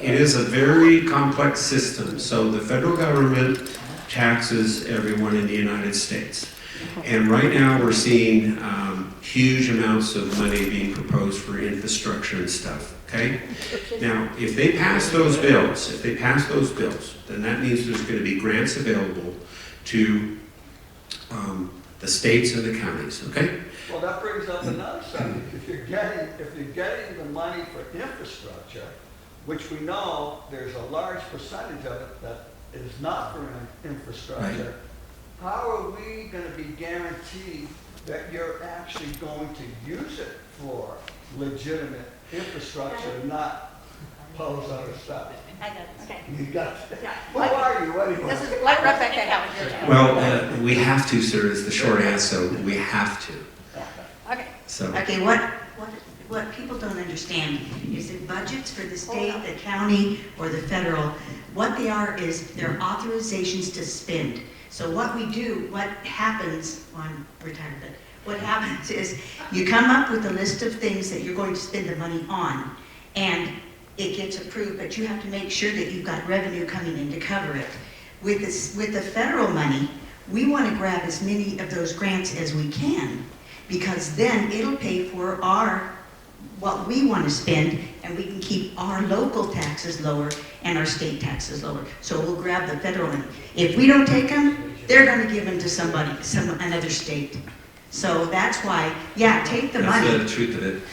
it is a very complex system. So the federal government taxes everyone in the United States. And right now we're seeing huge amounts of money being proposed for infrastructure and stuff, okay? Now, if they pass those bills, then that means there's going to be grants available to the states and the counties, okay?
Well, that brings up another subject. If you're getting the money for infrastructure, which we know there's a large percentage of it that is not for infrastructure, right. How are we going to be guaranteed that you're actually going to use it for legitimate infrastructure and not pose other stuff?
I got it. Okay.
You got it. Who are you? What do you want?
This is, let Rebecca have it. Your turn.
Well, we have to, sir, is the short answer. We have to.
Okay.
So.
Okay, what people don't understand is that budgets for the state, the county, or the federal, what they are is they're authorizations to spend. So what we do, what happens on retirement, what happens is you come up with a list of things that you're going to spend the money on, and it gets approved, but you have to make sure that you've got revenue coming in to cover it. With the federal money, we want to grab as many of those grants as we can, because then it'll pay for what we want to spend, and we can keep our local taxes lower and our state taxes lower. So we'll grab the federal money. If we don't take them, they're going to give them to another state. So that's why, yeah, take the money.
That's the truth of it.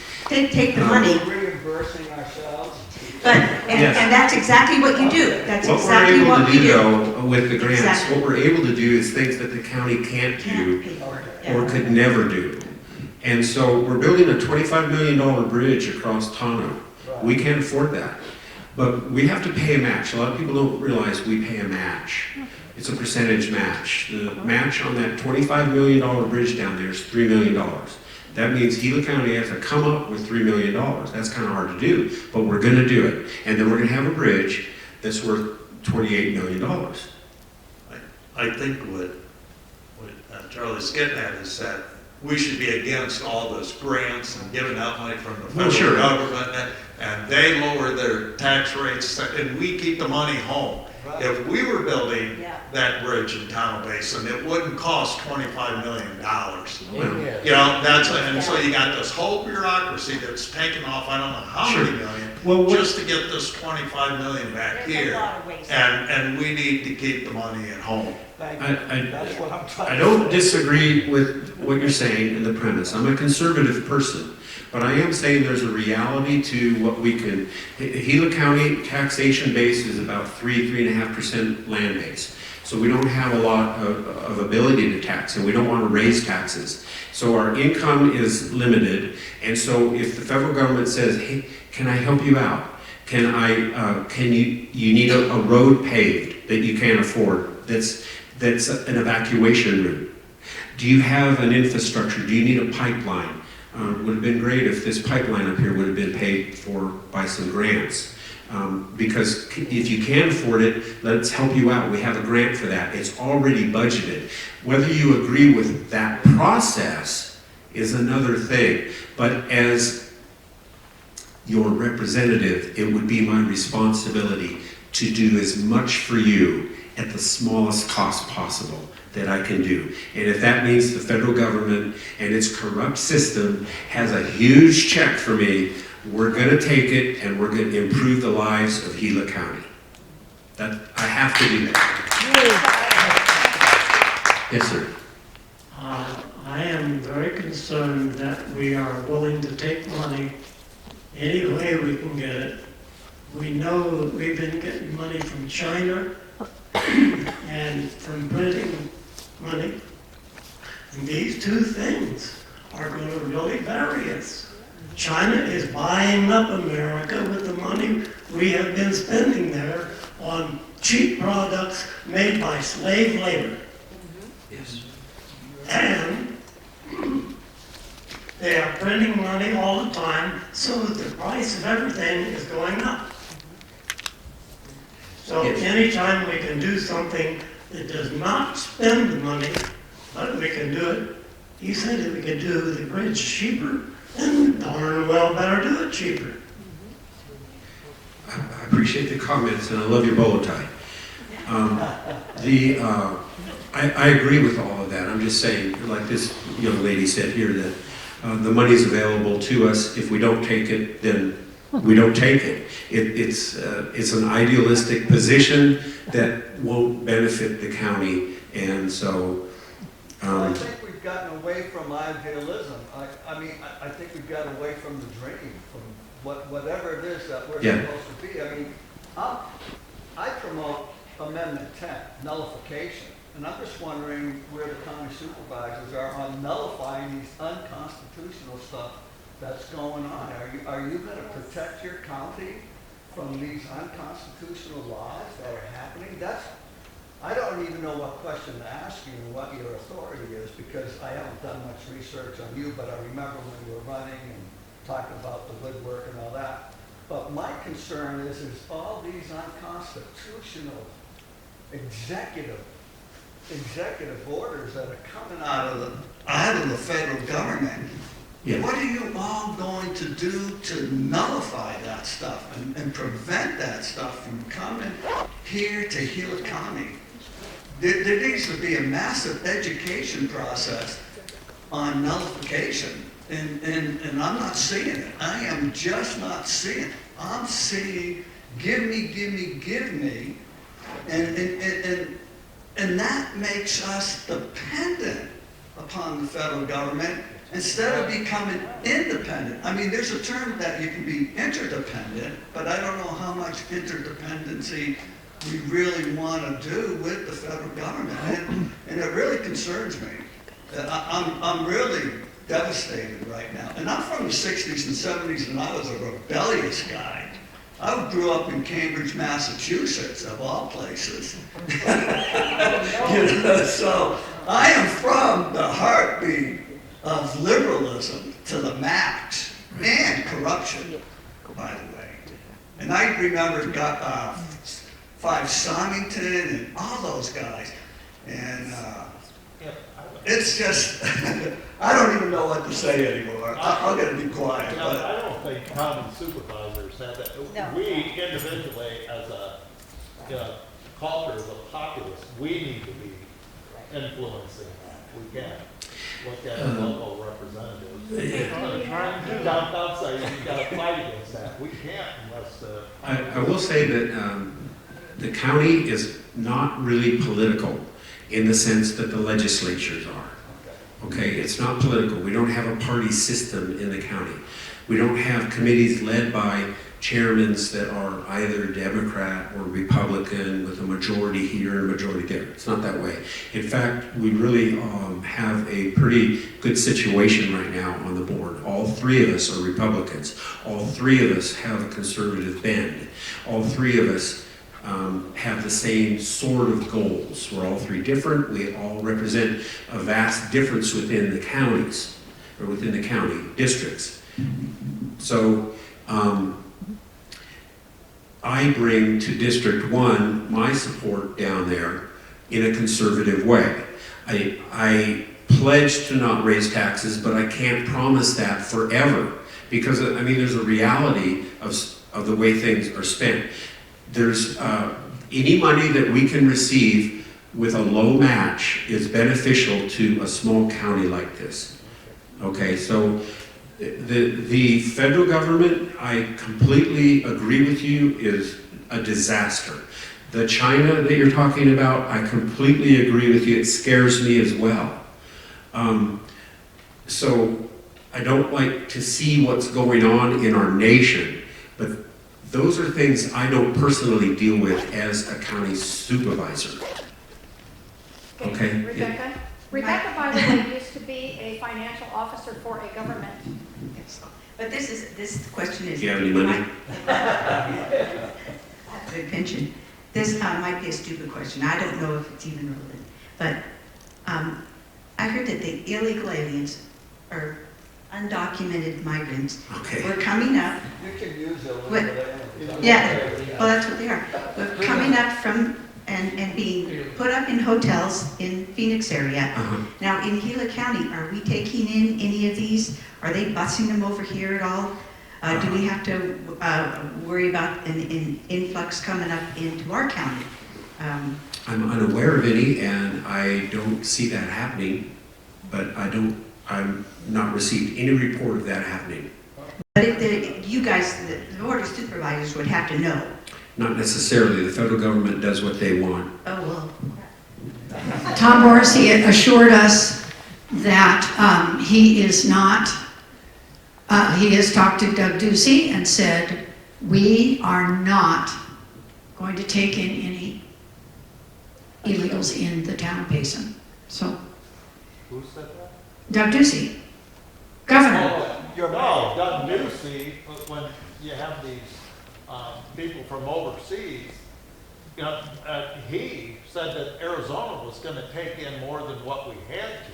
Take the money.
Reimbursing ourselves.
And that's exactly what you do. That's
what
exactly
we're able
what
to
we
do,
do.
though, with the grants,
Exactly.
what we're able to do is things that the county can't do or could never do. And so we're building a $25 million bridge across Tano.
Right.
We can't afford that. But we have to pay a match. A lot of people don't realize we pay a match. It's a percentage match. The match on that $25 million bridge down there is $3 million. That means Gila County has to come up with $3 million. That's kind of hard to do, but we're going to do it. And then we're going to have a bridge that's worth $28 million.
I think what Charlie's getting at is that we should be against all those grants and giving out money from the federal government, and they lower their tax rates, and we keep the money home. Right. If we were building that bridge in town of Payson. It wouldn't cost $25 million.
Yeah.
You know, and so you got this whole bureaucracy that's taken off, I don't know how
Sure.
many million,
Well, what-
just to get this 25 million back
There's a
here.
lot of waste.
And we need to keep the money at home.
Thank
I-
you.
I-
That's what I'm trying to
I don't
say.
disagree with what you're saying in the premise. I'm a conservative person, but I am saying there's a reality to what we can. Gila County taxation base is about 3.5% land base. So we don't have a lot of ability to tax, and we don't want to raise taxes. So our income is limited, and so if the federal government says, hey, can I help you out? Can you need a road paved that you can't afford, that's an evacuation route? Do you have an infrastructure? Do you need a pipeline? Would have been great if this pipeline up here would have been paid for by some grants. Because if you can afford it, let's help you out. We have a grant for that. It's already budgeted. Whether you agree with that process is another thing. But as your representative, it would be my responsibility to do as much for you at the smallest cost possible that I can do. And if that means the federal government and its corrupt system has a huge check for me, we're going to take it and we're going to improve the lives of Gila County. That I have to do that. Yes, sir.
I am very concerned that we are willing to take money any way we can get it. We know that we've been getting money from China and from printing money. And these two things are going to really vary us. China is buying up America with the money we have been spending there on cheap products made by slave labor.
Yes.
And they are printing money all the time, so that the price of everything is going up. So
Yes.
anytime we can do something that does not spend the money, but we can do it, he said that we could do the bridge cheaper, then darn well better do it cheaper.
I appreciate the comments and I love your bow tie. I agree with all of that. I'm just saying, like this young lady said here, that the money's available to us. If we don't take it, then we don't take it. It's an idealistic position that won't benefit the county, and so.
I think we've gotten away from idealism. I think we've gotten away from the dream, from whatever it is that we're supposed to be. I mean, I promote Amendment 10, nullification. And I'm just wondering where the county supervisors are on nullifying these unconstitutional stuff that's going on. Are you going to protect your county from these unconstitutional laws that are happening? I don't even know what question to ask you and what your authority is, because I haven't done much research on you, but I remember when you were running and talking about the woodwork and all that. But my concern is all these unconstitutional executive orders that are coming out of
the federal government.
Yeah.
What are you all going to do to nullify that stuff and prevent that stuff from coming here to Gila County? There needs to be a massive education process on nullification, and I'm not seeing it. I am just not seeing it. I'm seeing give me, and that makes us dependent upon the federal government instead of becoming independent. I mean, there's a term that you can be interdependent, but I don't know how much interdependency we really want to do with the federal government. And it really concerns me. I'm really devastated right now. And I'm from the 60s and 70s, and I was a rebellious guy. I grew up in Cambridge, Massachusetts, of all places. So I am from the heartbeat of liberalism to the max, and corruption, by the way. And I remember Five Symington and all those guys. And it's just, I don't even know what to say anymore. I'm going to be quiet.
You know, I don't think county supervisors have that.
No.
We individually, as culture of the populace, we need to be influencing that. We can't look at local representatives. Jump out saying you got to fight against that. We can't unless.
I will say that the county is not really political in the sense that the legislatures are. Okay, it's not political. We don't have a party system in the county. We don't have committees led by chairmen that are either Democrat or Republican with a majority here and a majority there. It's not that way. In fact, we really have a pretty good situation right now on the board. All three of us are Republicans. All three of us have a conservative bend. All three of us have the same sort of goals. We're all three different. We all represent a vast difference within the counties, or within the county districts. So I bring to District 1 my support down there in a conservative way. I pledge to not raise taxes, but I can't promise that forever, because I mean there's a reality of the way things are spent. There's any money that we can receive with a low match is beneficial to a small county like this. Okay, so the federal government, I completely agree with you, is a disaster. The China that you're talking about, I completely agree with you. It scares me as well. So I don't like to see what's going on in our nation, but those are things I don't personally deal with as a county supervisor. Okay?
Rebecca? Rebecca, by the way, used to be a financial officer for a government.
Yes. But this question is.
Do you have any money?
Good pension. This might be a stupid question. I don't know if it's even relevant. But I heard that the illegal aliens or undocumented migrants were coming up.
You can use illegal aliens.
Yeah, well, that's what they are. But coming up from and being put up in hotels in Phoenix area. Now, in Gila County, are we taking in any of these? Are they busing them over here at all? Do we have to worry about an influx coming up into our county?
I'm unaware of any, and I don't see that happening, but I'm not received any report of that happening.
But if you guys, the board of supervisors would have to know.
Not necessarily. The federal government does what they want.
Oh, well.
Tom Morrissey assured us that he is not, he has talked to Doug Ducey and said, we are not going to take in any illegals in the town of Payson. So,
Who said that?
Doug Ducey, governor.
No, Doug Ducey, when you have these people from overseas, you know, he said that Arizona was going to take in more than what we had to.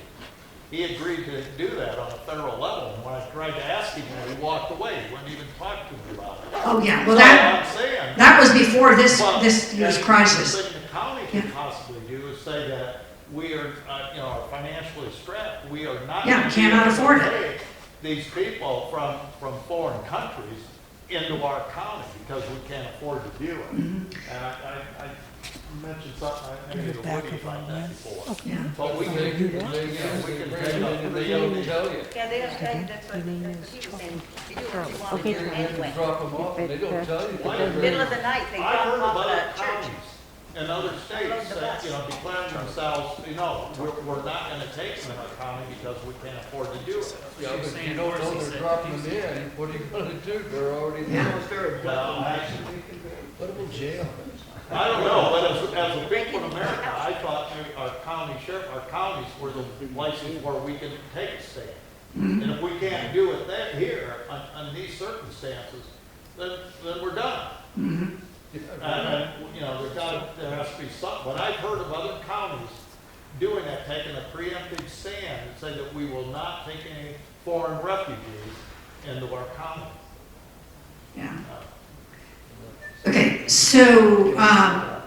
He agreed to do that on a federal level, and when I tried to ask him, he walked away. He wouldn't even talk to me about it.
Oh, yeah, well,
So
that was before this year's crisis.
The thing the county can possibly do is say that we are, you know, are financially strapped. We are not.
Yeah, cannot afford it.
These people from foreign countries into our county because we can't afford to do it. And I mentioned something, I maybe the Woody like that before.
Yeah.
But we can, you know, we can take up, they don't tell you.
Yeah, they don't tell you, that's what he was saying. You do what you want to
Okay.
do anyway.
Drop them off, and they don't tell you.
Middle of the night, they
I've
drop
heard
them
of
off
other
at a church.
counties and other states that, you know, declaring themselves, you know, we're not gonna take them in our county because we can't afford to do it.
Yeah, but you don't know they're dropping them in, what are you gonna do? They're already there.
Well, actually,
Put them in jail.
I don't know, but as a people in America, I thought our counties were the places where we can take a stand. And if we can't do it here, on these circumstances, then we're done. And, you know, there has to be something, but I've heard of other counties doing that, taking a preemptive stand and say that we will not take any foreign refugees into our county.
Yeah. Okay, so are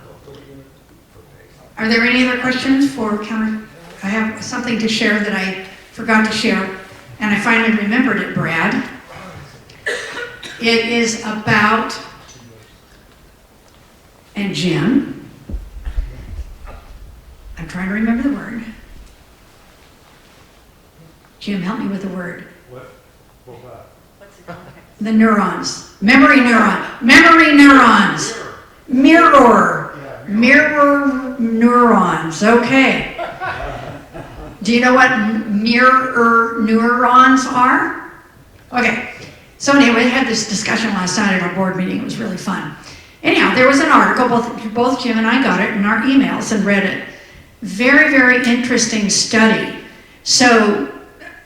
there any other questions for County? I have something to share that I forgot to share, and I finally remembered it, Brad. It is about, and Jim, I'm trying to remember the word. Jim, help me with the word.
What was that?
What's it called?
The neurons. Memory neuron. Memory neurons. Mirror. Mirror neurons. Okay. Do you know what mirror neurons are? Okay. So anyway, we had this discussion last night at our board meeting. It was really fun. Anyhow, there was an article, both Jim and I got it in our emails and read it. Very, very interesting study. So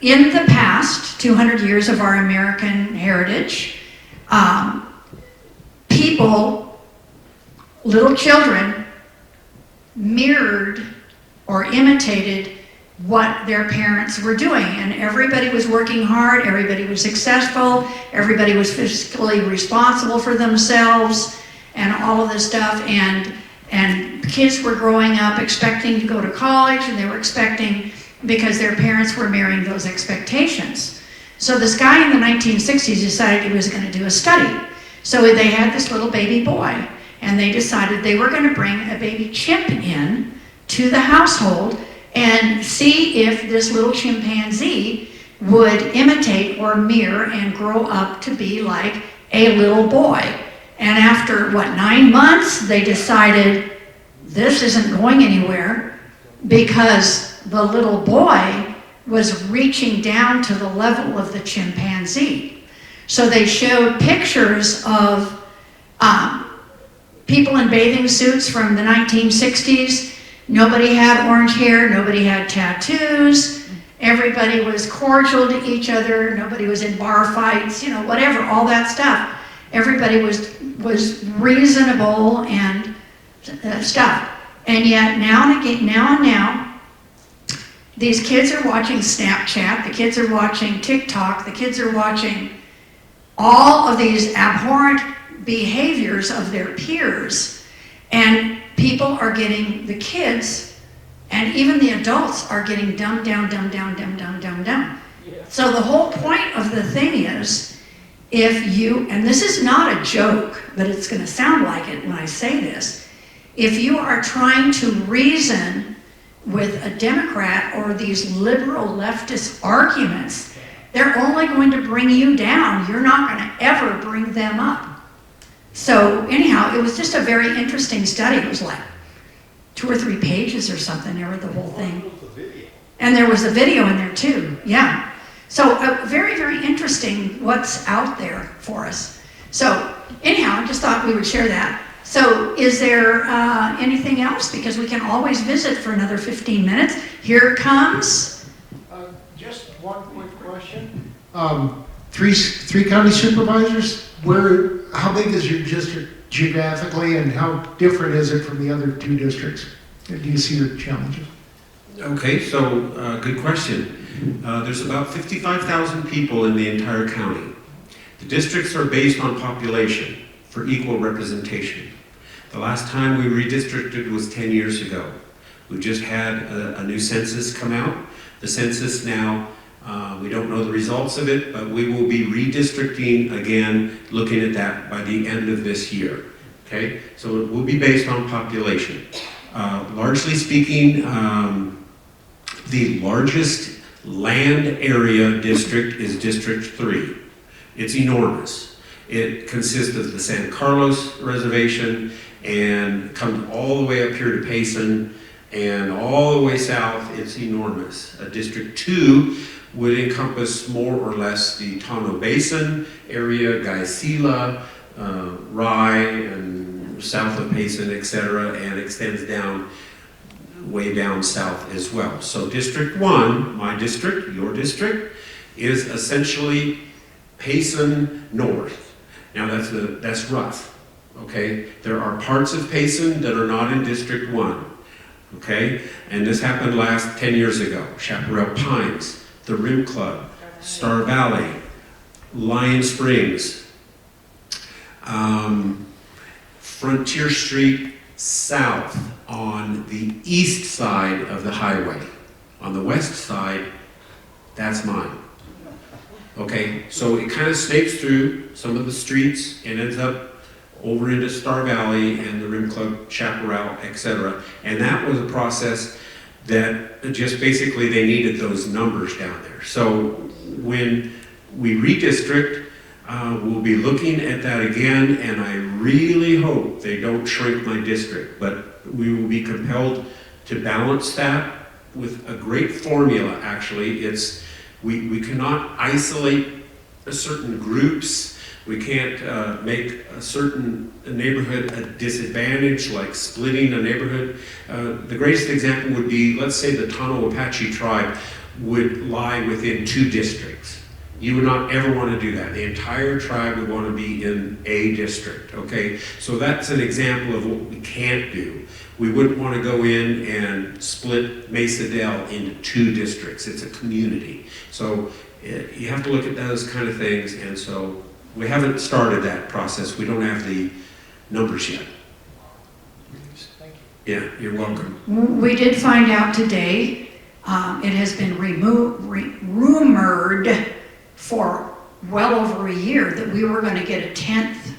in the past 200 years of our American heritage, people, little children, mirrored or imitated what their parents were doing. And everybody was working hard, everybody was successful, everybody was fiscally responsible for themselves, and all of this stuff. And kids were growing up expecting to go to college, and they were expecting, because their parents were mirroring those expectations. So this guy in the 1960s decided he was going to do a study. So they had this little baby boy, and they decided they were going to bring a baby chimp in to the household and see if this little chimpanzee would imitate or mirror and grow up to be like a little boy. And after, 9 months, they decided this isn't going anywhere, because the little boy was reaching down to the level of the chimpanzee. So they showed pictures of people in bathing suits from the 1960s. Nobody had orange hair, nobody had tattoos, everybody was cordial to each other, nobody was in bar fights, whatever, all that stuff. Everybody was reasonable and stuff. And yet now and now, these kids are watching Snapchat, the kids are watching TikTok, the kids are watching all of these abhorrent behaviors of their peers, and people are getting, the kids and even the adults are getting dumbed down. So the whole point of the thing is, if you, and this is not a joke, but it's going to sound like it when I say this, if you are trying to reason with a Democrat or these liberal leftist arguments, they're only going to bring you down. You're not going to ever bring them up. So anyhow, it was just a very interesting study. It was like 2 or 3 pages or something. There was the whole thing. And there was a video in there too. Yeah. So very, very interesting what's out there for us. So anyhow, I just thought we would share that. So is there anything else? Because we can always visit for another 15 minutes. Here comes.
Just one quick question. Three county supervisors, how big is your district geographically, and how different is it from the other 2 districts? Do you see your challenges?
Okay, so good question. There's about 55,000 people in the entire county. The districts are based on population for equal representation. The last time we redistricted was 10 years ago. We just had a new census come out. The census now, we don't know the results of it, but we will be redistricting again, looking at that by the end of this year. Okay, so it will be based on population. Largely speaking, the largest land area district is District 3. It's enormous. It consists of the San Carlos Reservation and comes all the way up here to Payson and all the way south. It's enormous. District 2 would encompass more or less the Tonto Basin area, Gaisila, Rye, and south of Payson, etc., and extends down, way down south as well. So District 1, my district, your district, is essentially Payson North. Now that's rough, okay? There are parts of Payson that are not in District 1, okay? And this happened 10 years ago. Chaparral Pines, the Rim Club, Star Valley, Lion Springs, Frontier Street South on the east side of the highway. On the west side, that's mine. Okay, so it kind of snakes through some of the streets and ends up over into Star Valley and the Rim Club, Chaparral, etc. And that was a process that just basically they needed those numbers down there. So when we redistrict, we'll be looking at that again, and I really hope they don't shrink my district, but we will be compelled to balance that with a great formula, actually. We cannot isolate certain groups. We can't make a certain neighborhood a disadvantage, like splitting a neighborhood. The greatest example would be, let's say the Tono Apache tribe would lie within 2 districts. You would not ever want to do that. The entire tribe would want to be in a district, okay? So that's an example of what we can't do. We wouldn't want to go in and split Mesa Dell into 2 districts. It's a community. So you have to look at those kind of things, and so we haven't started that process. We don't have the numbers yet.
Thank you.
Yeah, you're welcome.
We did find out today, it has been rumored for well over a year that we were going to get a 10th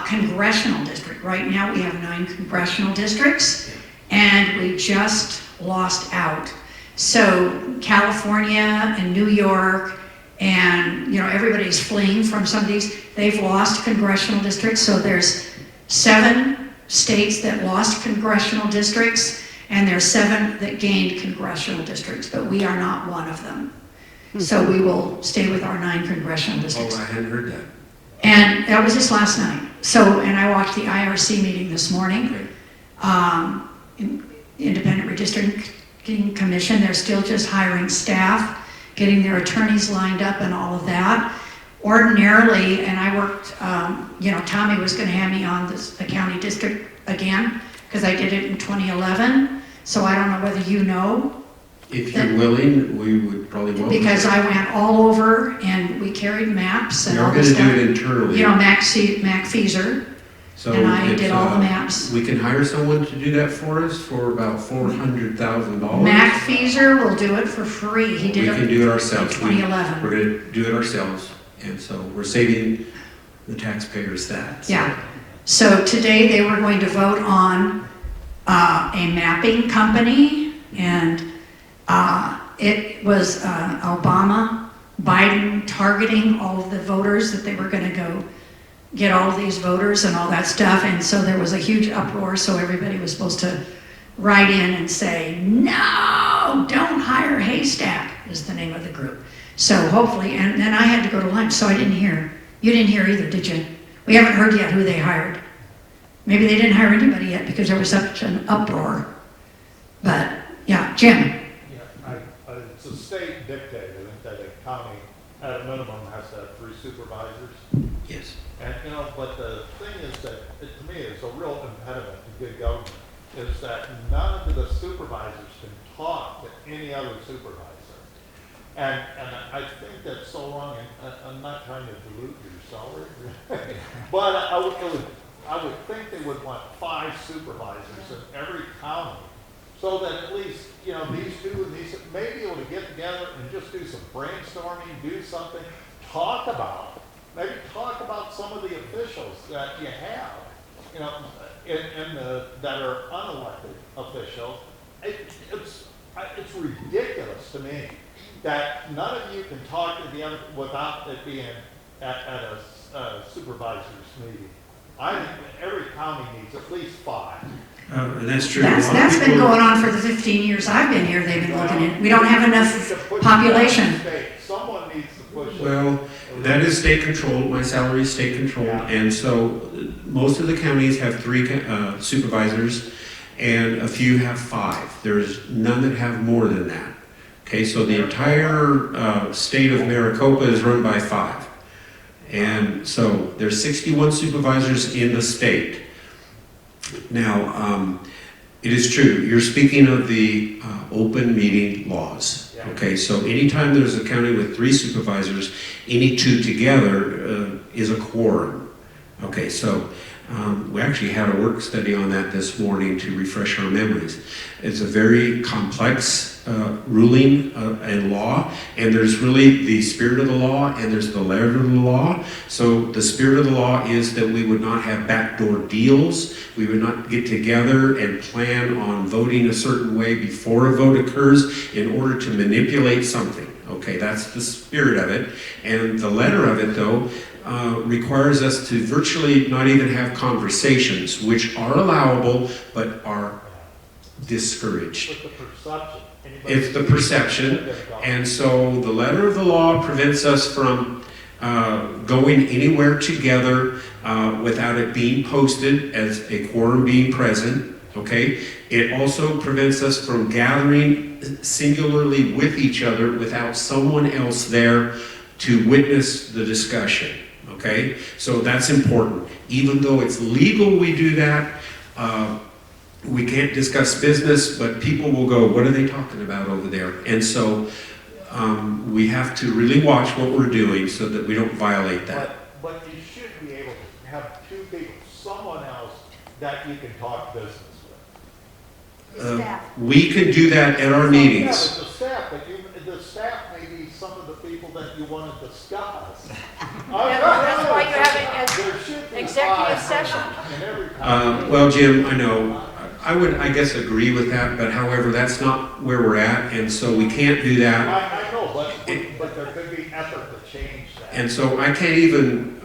congressional district. Right now we have 9 congressional districts, and we just lost out. So California and New York, and everybody's fleeing from some of these. They've lost congressional districts, so there's 7 states that lost congressional districts, and there's 7 that gained congressional districts, but we are not one of them. So we will stay with our 9 congressional districts.
Oh, I hadn't heard that.
And that was just last night. So, and I watched the IRC meeting this morning. Independent Redistricting Commission, they're still just hiring staff, getting their attorneys lined up and all of that. Ordinarily, and I worked, Tommy was going to have me on the county district again, because I did it in 2011. So I don't know whether you know.
If you're willing, we would probably welcome
Because
it.
I went all over and we carried maps and all
You're
this
going to
stuff.
do it internally.
Mac Feeser.
So
and I
it's,
did all the maps.
We can hire someone to do that for us for about $400,000.
Mac Feeser will do it for free. He did
We
it
can do it ourselves.
in 2011.
We're going to do it ourselves, and so we're saving the taxpayers that. So.
Yeah. So today they were going to vote on a mapping company, and it was Obama, Biden targeting all of the voters, that they were going to go get all of these voters and all that stuff. And so there was a huge uproar. So everybody was supposed to write in and say, no, don't hire Haystack is the name of the group. So hopefully, and then I had to go to lunch, so I didn't hear. You didn't hear either, did you? We haven't heard yet who they hired. Maybe they didn't hire anybody yet because there was such an uproar. But yeah, Jim.
It's a state dictated that a county, at a minimum, has to have 3 supervisors.
Yes.
And, but the thing is that, to me, is a real impediment to good government, is that none of the supervisors can talk to any other supervisor. And I think that so long, and I'm not trying to dilute your salary, but I would think they would want 5 supervisors in every county, so that at least, these 2 and these may be able to get together and just do some brainstorming, do something, maybe talk about some of the officials that you have, that are unelected officials. It's ridiculous to me that none of you can talk to the other without it being at a supervisor's meeting. I think every county needs at least 5.
That's true.
That's been going on for the 15 years I've been here. They've been looking at. We don't have enough population.
Someone needs to push it.
Well, that is state controlled. My salary is state controlled, and so most of the counties have 3 supervisors, and a few have 5. There's none that have more than that. Okay, so the entire state of Maricopa is run by 5. And so there's 61 supervisors in the state. Now, it is true, you're speaking of the open meeting laws. Okay, so anytime there's a county with 3 supervisors, any 2 together is a quorum. Okay, so We actually had a work study on that this morning to refresh our memories. It's a very complex ruling and law, and there's really the spirit of the law and there's the letter of the law. So the spirit of the law is that we would not have backdoor deals. We would not get together and plan on voting a certain way before a vote occurs in order to manipulate something. Okay, that's the spirit of it. And the letter of it, though, requires us to virtually not even have conversations, which are allowable but are discouraged. It's the perception. And so the letter of the law prevents us from going anywhere together without it being posted as a quorum being present. Okay? It also prevents us from gathering singularly with each other without someone else there to witness the discussion. Okay? So that's important. Even though it's legal we do that, we can't discuss business, but people will go, what are they talking about over there? And so we have to really watch what we're doing so that we don't violate that.
But you should be able to have two people, someone else that you can talk business with.
We can do that at our meetings.
Yeah, the staff may be some of the people that you want to discuss.
That's why you're having an executive session.
Well, Jim, I know. I guess agree with that, but however, that's not where we're at, and so we can't do that.
I know, but there could be effort to change that.
And so I can't even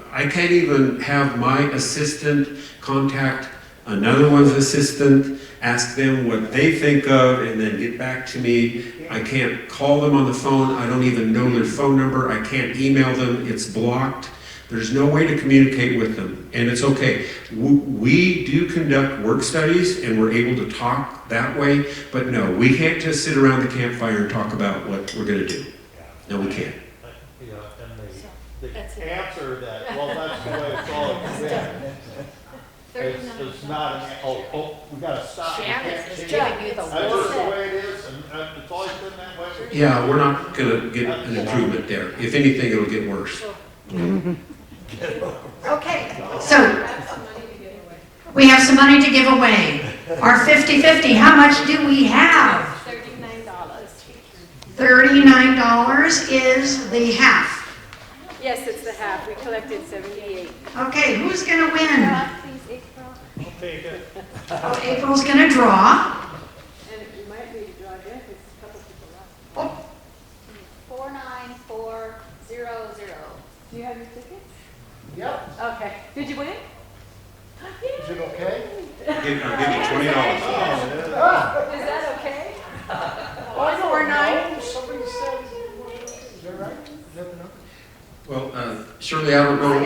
have my assistant contact another one's assistant, ask them what they think of, and then get back to me. I can't call them on the phone. I don't even know their phone number. I can't email them. It's blocked. There's no way to communicate with them, and it's okay. We do conduct work studies, and we're able to talk that way, but no, we can't just sit around the campfire and talk about what we're going to do. No, we can't.
Yeah, and the answer that, well, that's the way it's always been. It's not an, we gotta stop.
Shannon's is giving you the
That's just the
word.
way it is, and it's always been that way.
Yeah, we're not going to get an improvement there. If anything, it'll get worse.
Okay.
So, we have some money to give away. Our 50-50, how much do we have? $39 is the half.
Yes, it's the half. We collected 78.
Okay, who's gonna win?
Please, April.
I'll take it.
Oh, April's gonna draw.
And you might need to draw again because a couple people left.
49400.
Do you have your tickets?
Yep.
Okay. Did you win?
Is it okay?
I'll give you $20.
Is that okay?
I don't know. Somebody said, is that right? Is that the number?
Well, Shirley, I don't know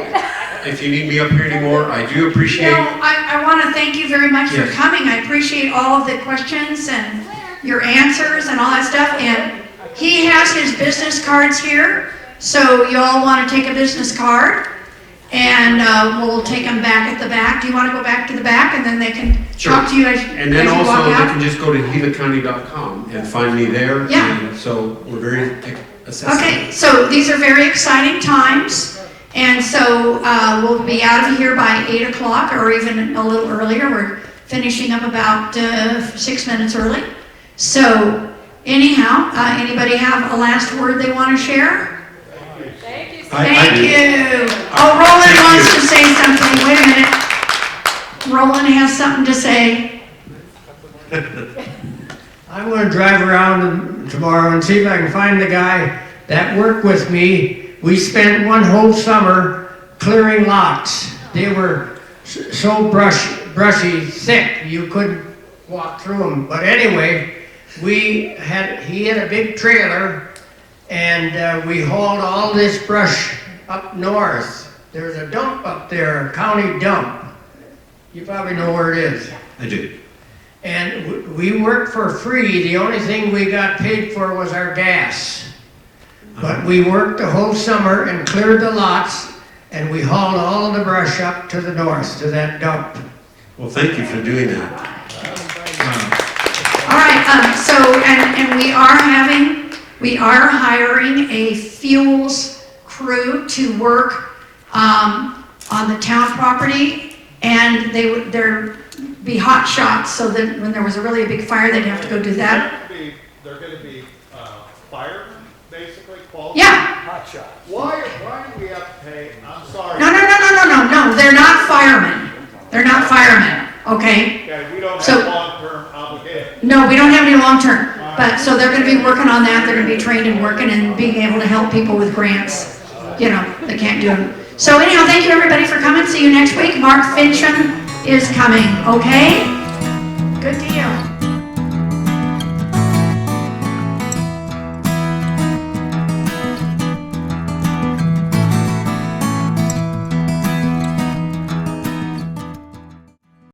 if you need me up here anymore. I do appreciate.
No, I want to thank you very much for
Yes.
coming. I appreciate all of the questions and your answers and all that stuff. And he has his business cards here, so you all want to take a business card, and we'll take them back at the back. Do you want to go back to the back, and then they can
Sure.
talk to you as,
And then
as you
also,
walk
they
out?
can just go to gilacounty.com and find me there.
Yeah.
And so we're very accessible.
Okay, so these are very exciting times, and so we'll be out of here by 8 o'clock or even a little earlier. We're finishing up about 6 minutes early. So anyhow, anybody have a last word they want to share?
Thank you.
Thank you. Oh, Roland wants to say something. Wait a minute. Roland has something to say.
I'm going to drive around tomorrow and see if I can find the guy that worked with me. We spent one whole summer clearing lots. They were so brushy, thick, you couldn't walk through them. But anyway, he had a big trailer, and we hauled all this brush up north. There's a dump up there, a county dump. You probably know where it is.
I do.
And we worked for free. The only thing we got paid for was our gas. But we worked the whole summer and cleared the lots, and we hauled all the brush up to the north, to that dump.
Well, thank you for doing that.
All right, so, and we are hiring a fuels crew to work on the town property. And they're be hot shots, so that when there was a really big fire, they'd have to go do that.
They're gonna be firemen, basically, qualified.
Yeah.
Hot shot.
Why do we have to pay, I'm sorry.
No, they're not firemen. They're not firemen, okay?
Okay, we don't
So-
have long-term obligations.
No, we don't have any long-term, but, so they're gonna be working on that, they're gonna be trained and working and being able to help people with grants, you know, they can't do them. So anyhow, thank you everybody for coming, see you next week. Mark Fincham is coming, okay? Good deal.